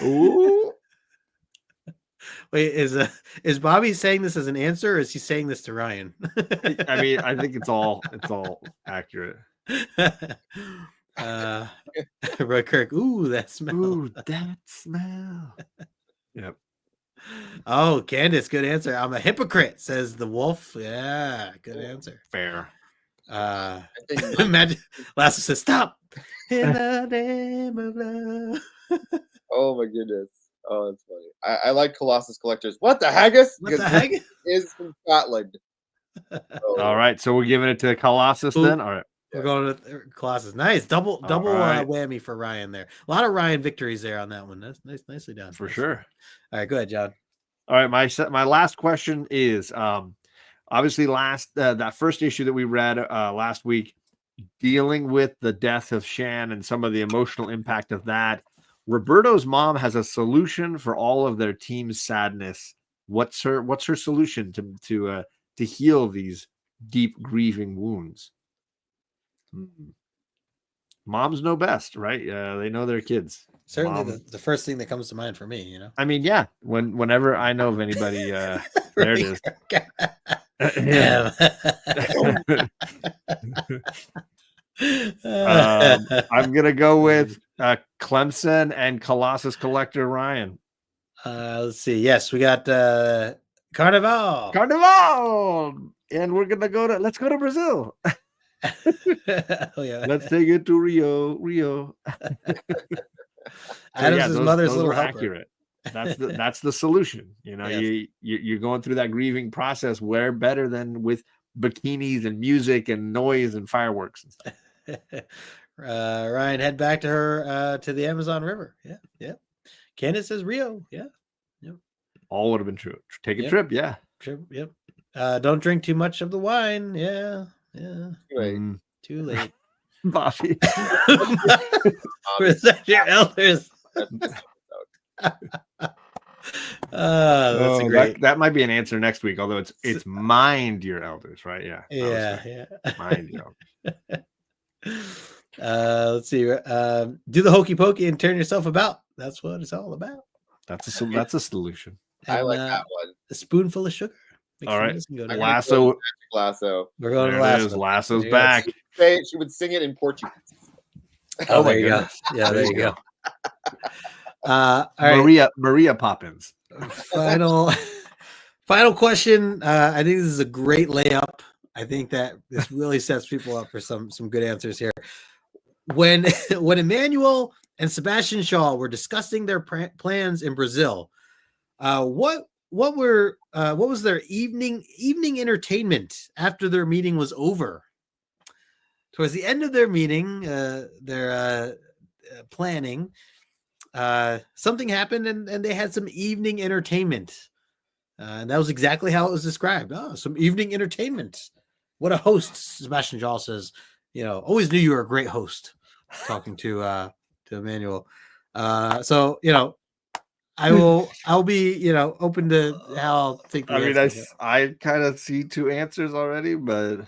Ooh. Wait, is Bobby saying this as an answer, or is he saying this to Ryan? I mean, I think it's all accurate. Roy Kirk, ooh, that smell. Ooh, that smell. Yep. Oh, Candace, good answer. I'm a hypocrite, says the wolf. Yeah, good answer. Fair. Imagine Lasso says, stop. In the name of love. Oh my goodness. Oh, that's funny. I like Colossus Collectors. What the haggis? What the heck? Is from Scotland. All right, so we're giving it to Colossus then. All right. We're going to Colossus. Nice. Double right. whammy for Ryan there. A lot of Ryan victories there on that one. That's nicely done. For sure. All right, go ahead, John. All right, my last question is obviously that first issue that we read last week, dealing with the death of Shan and some of the emotional impact of that. Roberto's mom has a solution for all of their team's sadness. What's her solution to heal these deep grieving wounds? Moms know best, right? They know their kids. Certainly the first thing that comes to mind for me, you know. I mean, yeah. Whenever I know of anybody, there it is. I'm gonna go with Clemson and Colossus Collector Ryan. Let's see. Yes, we got Carnival, and we're gonna let's go to Brazil. Oh yeah, let's take it to Rio. Adam's mother's little helper. Accurate. That's the solution. You know, yes. You're going through that grieving process. Where better than with bikinis and music and noise and fireworks and stuff. Ryan, head back to her to the Amazon River. Yeah. Candace says Rio. Yeah. All would have been true. Take a Yep. trip, yeah. Sure, yep. Don't drink too much of the wine. Yeah. Wait. Too late. Bobby. Where's that your elders? That's a great. That might be an answer next week, although it's mind your elders, right? Yeah. Yeah. Mind your elders. Let's see. Do the hokey pokey and turn yourself about. That's what it's all about. That's a solution. I like that one. A spoonful of sugar. All right. Lasso. We're going to Lasso. Lasso's back. She would sing it in Portuguese. Oh, there you go. Yeah, there you go. All right. Maria Poppins. Final question. I think this is a great layup. I think that this really sets people up for some good answers here. When Emmanuel and Sebastian Shaw were discussing their plans in Brazil, what was their evening entertainment after their meeting was over? Towards the end of their meeting, their planning, something happened and they had some evening entertainment. And that was exactly how it was described. Oh, some evening entertainment. What a host, Sebastian Shaw says. Always knew you were a great host. Talking to Emmanuel. So I'll be open to how I'll think. I kind of see two answers already, but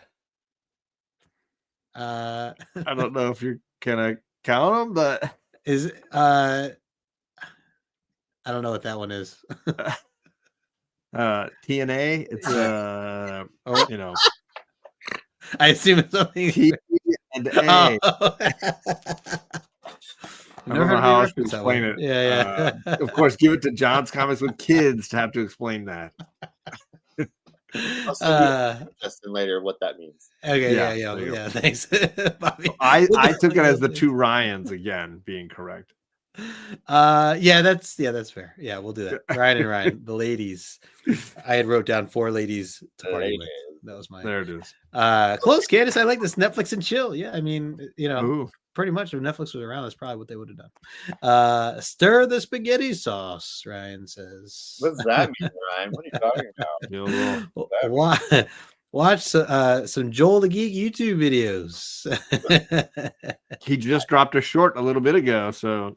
I don't know if you're gonna count them. But I don't know what that one is. TNA. It's I assume it's something. T and A. I don't know how else to explain it. Yeah. Of course, give it to John's comments with kids to have to explain that. I'll send you Justin later what that means. Okay, yeah. Thanks, Bobby. I took it as the two Ryans again being correct. That's fair. Yeah, we'll do that. Ryan and Ryan, the ladies. I had wrote down 4 ladies to party with. That was mine. There it is. Close, Candace. I like this Netflix and chill. Yeah, I mean, Ooh. Pretty much if Netflix was around, that's probably what they would have done. Stir the spaghetti sauce, Ryan says. What does that mean, Ryan? What are you talking about? Watch some Joel the Geek YouTube videos. He just dropped a short a little bit ago, so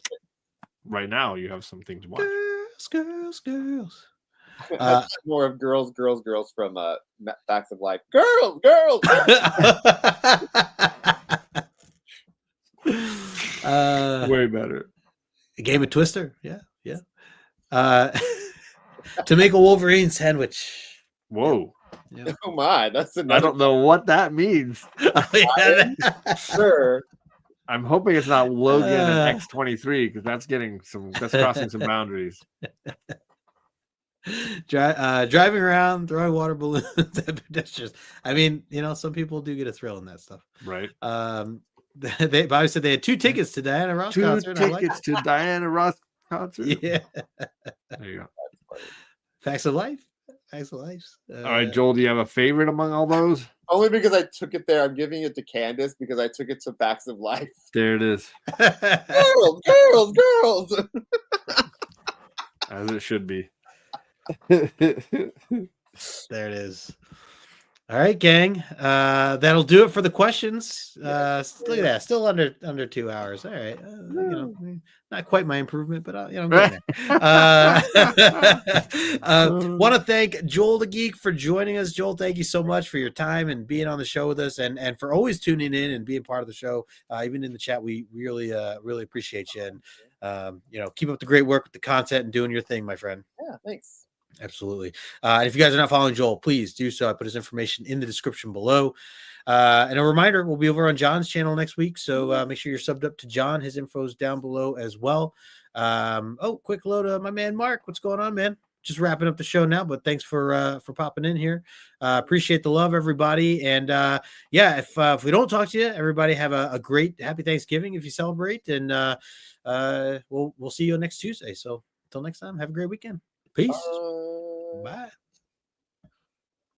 right now you have something to watch. Girls. More of girls from Facts of Life. Girls. Way better. A game of Twister. Yeah. To make a Wolverine sandwich. Whoa. Yeah. Oh my, that's I don't know what that means. Sure. I'm hoping it's not Logan and X-23 because that's crossing some boundaries. Driving around, throwing water balloons at pedestrians. I mean, some people do get a thrill in that stuff. Right. Bobby said they had 2 tickets to Diana Ross concert. 2 tickets to Diana Ross concert. Yeah. There you go. Facts of Life. All right, Joel, do you have a favorite among all those? Only because I took it there. I'm giving it to Candace because I took it to Facts of Life. There it is. Girls. As it should be. There it is. All right, gang. That'll do it for the questions. Look at that. Still under 2 hours. All right. Not quite my improvement, but I'm getting there. Want to thank Joel the Geek for joining us. Joel, thank you so much for your time and being on the show with us and for always tuning in and being part of the show. Even in the chat, we really appreciate you. And, keep up the great work with the content and doing your thing, my friend. Yeah, thanks. Absolutely. And if you guys are not following Joel, please do so. I put his information in the description below. And a reminder, we'll be over on John's channel next week. So make sure you're subbed up to John. His info is down below as well. Quick hello to my man, Mark. What's going on, man? Just wrapping up the show now, but thanks for popping in here. Appreciate the love, everybody. And if we don't talk to you, everybody have a great, happy Thanksgiving if you celebrate. And we'll see you next Tuesday. So until next time, have a great weekend. Peace. Bye.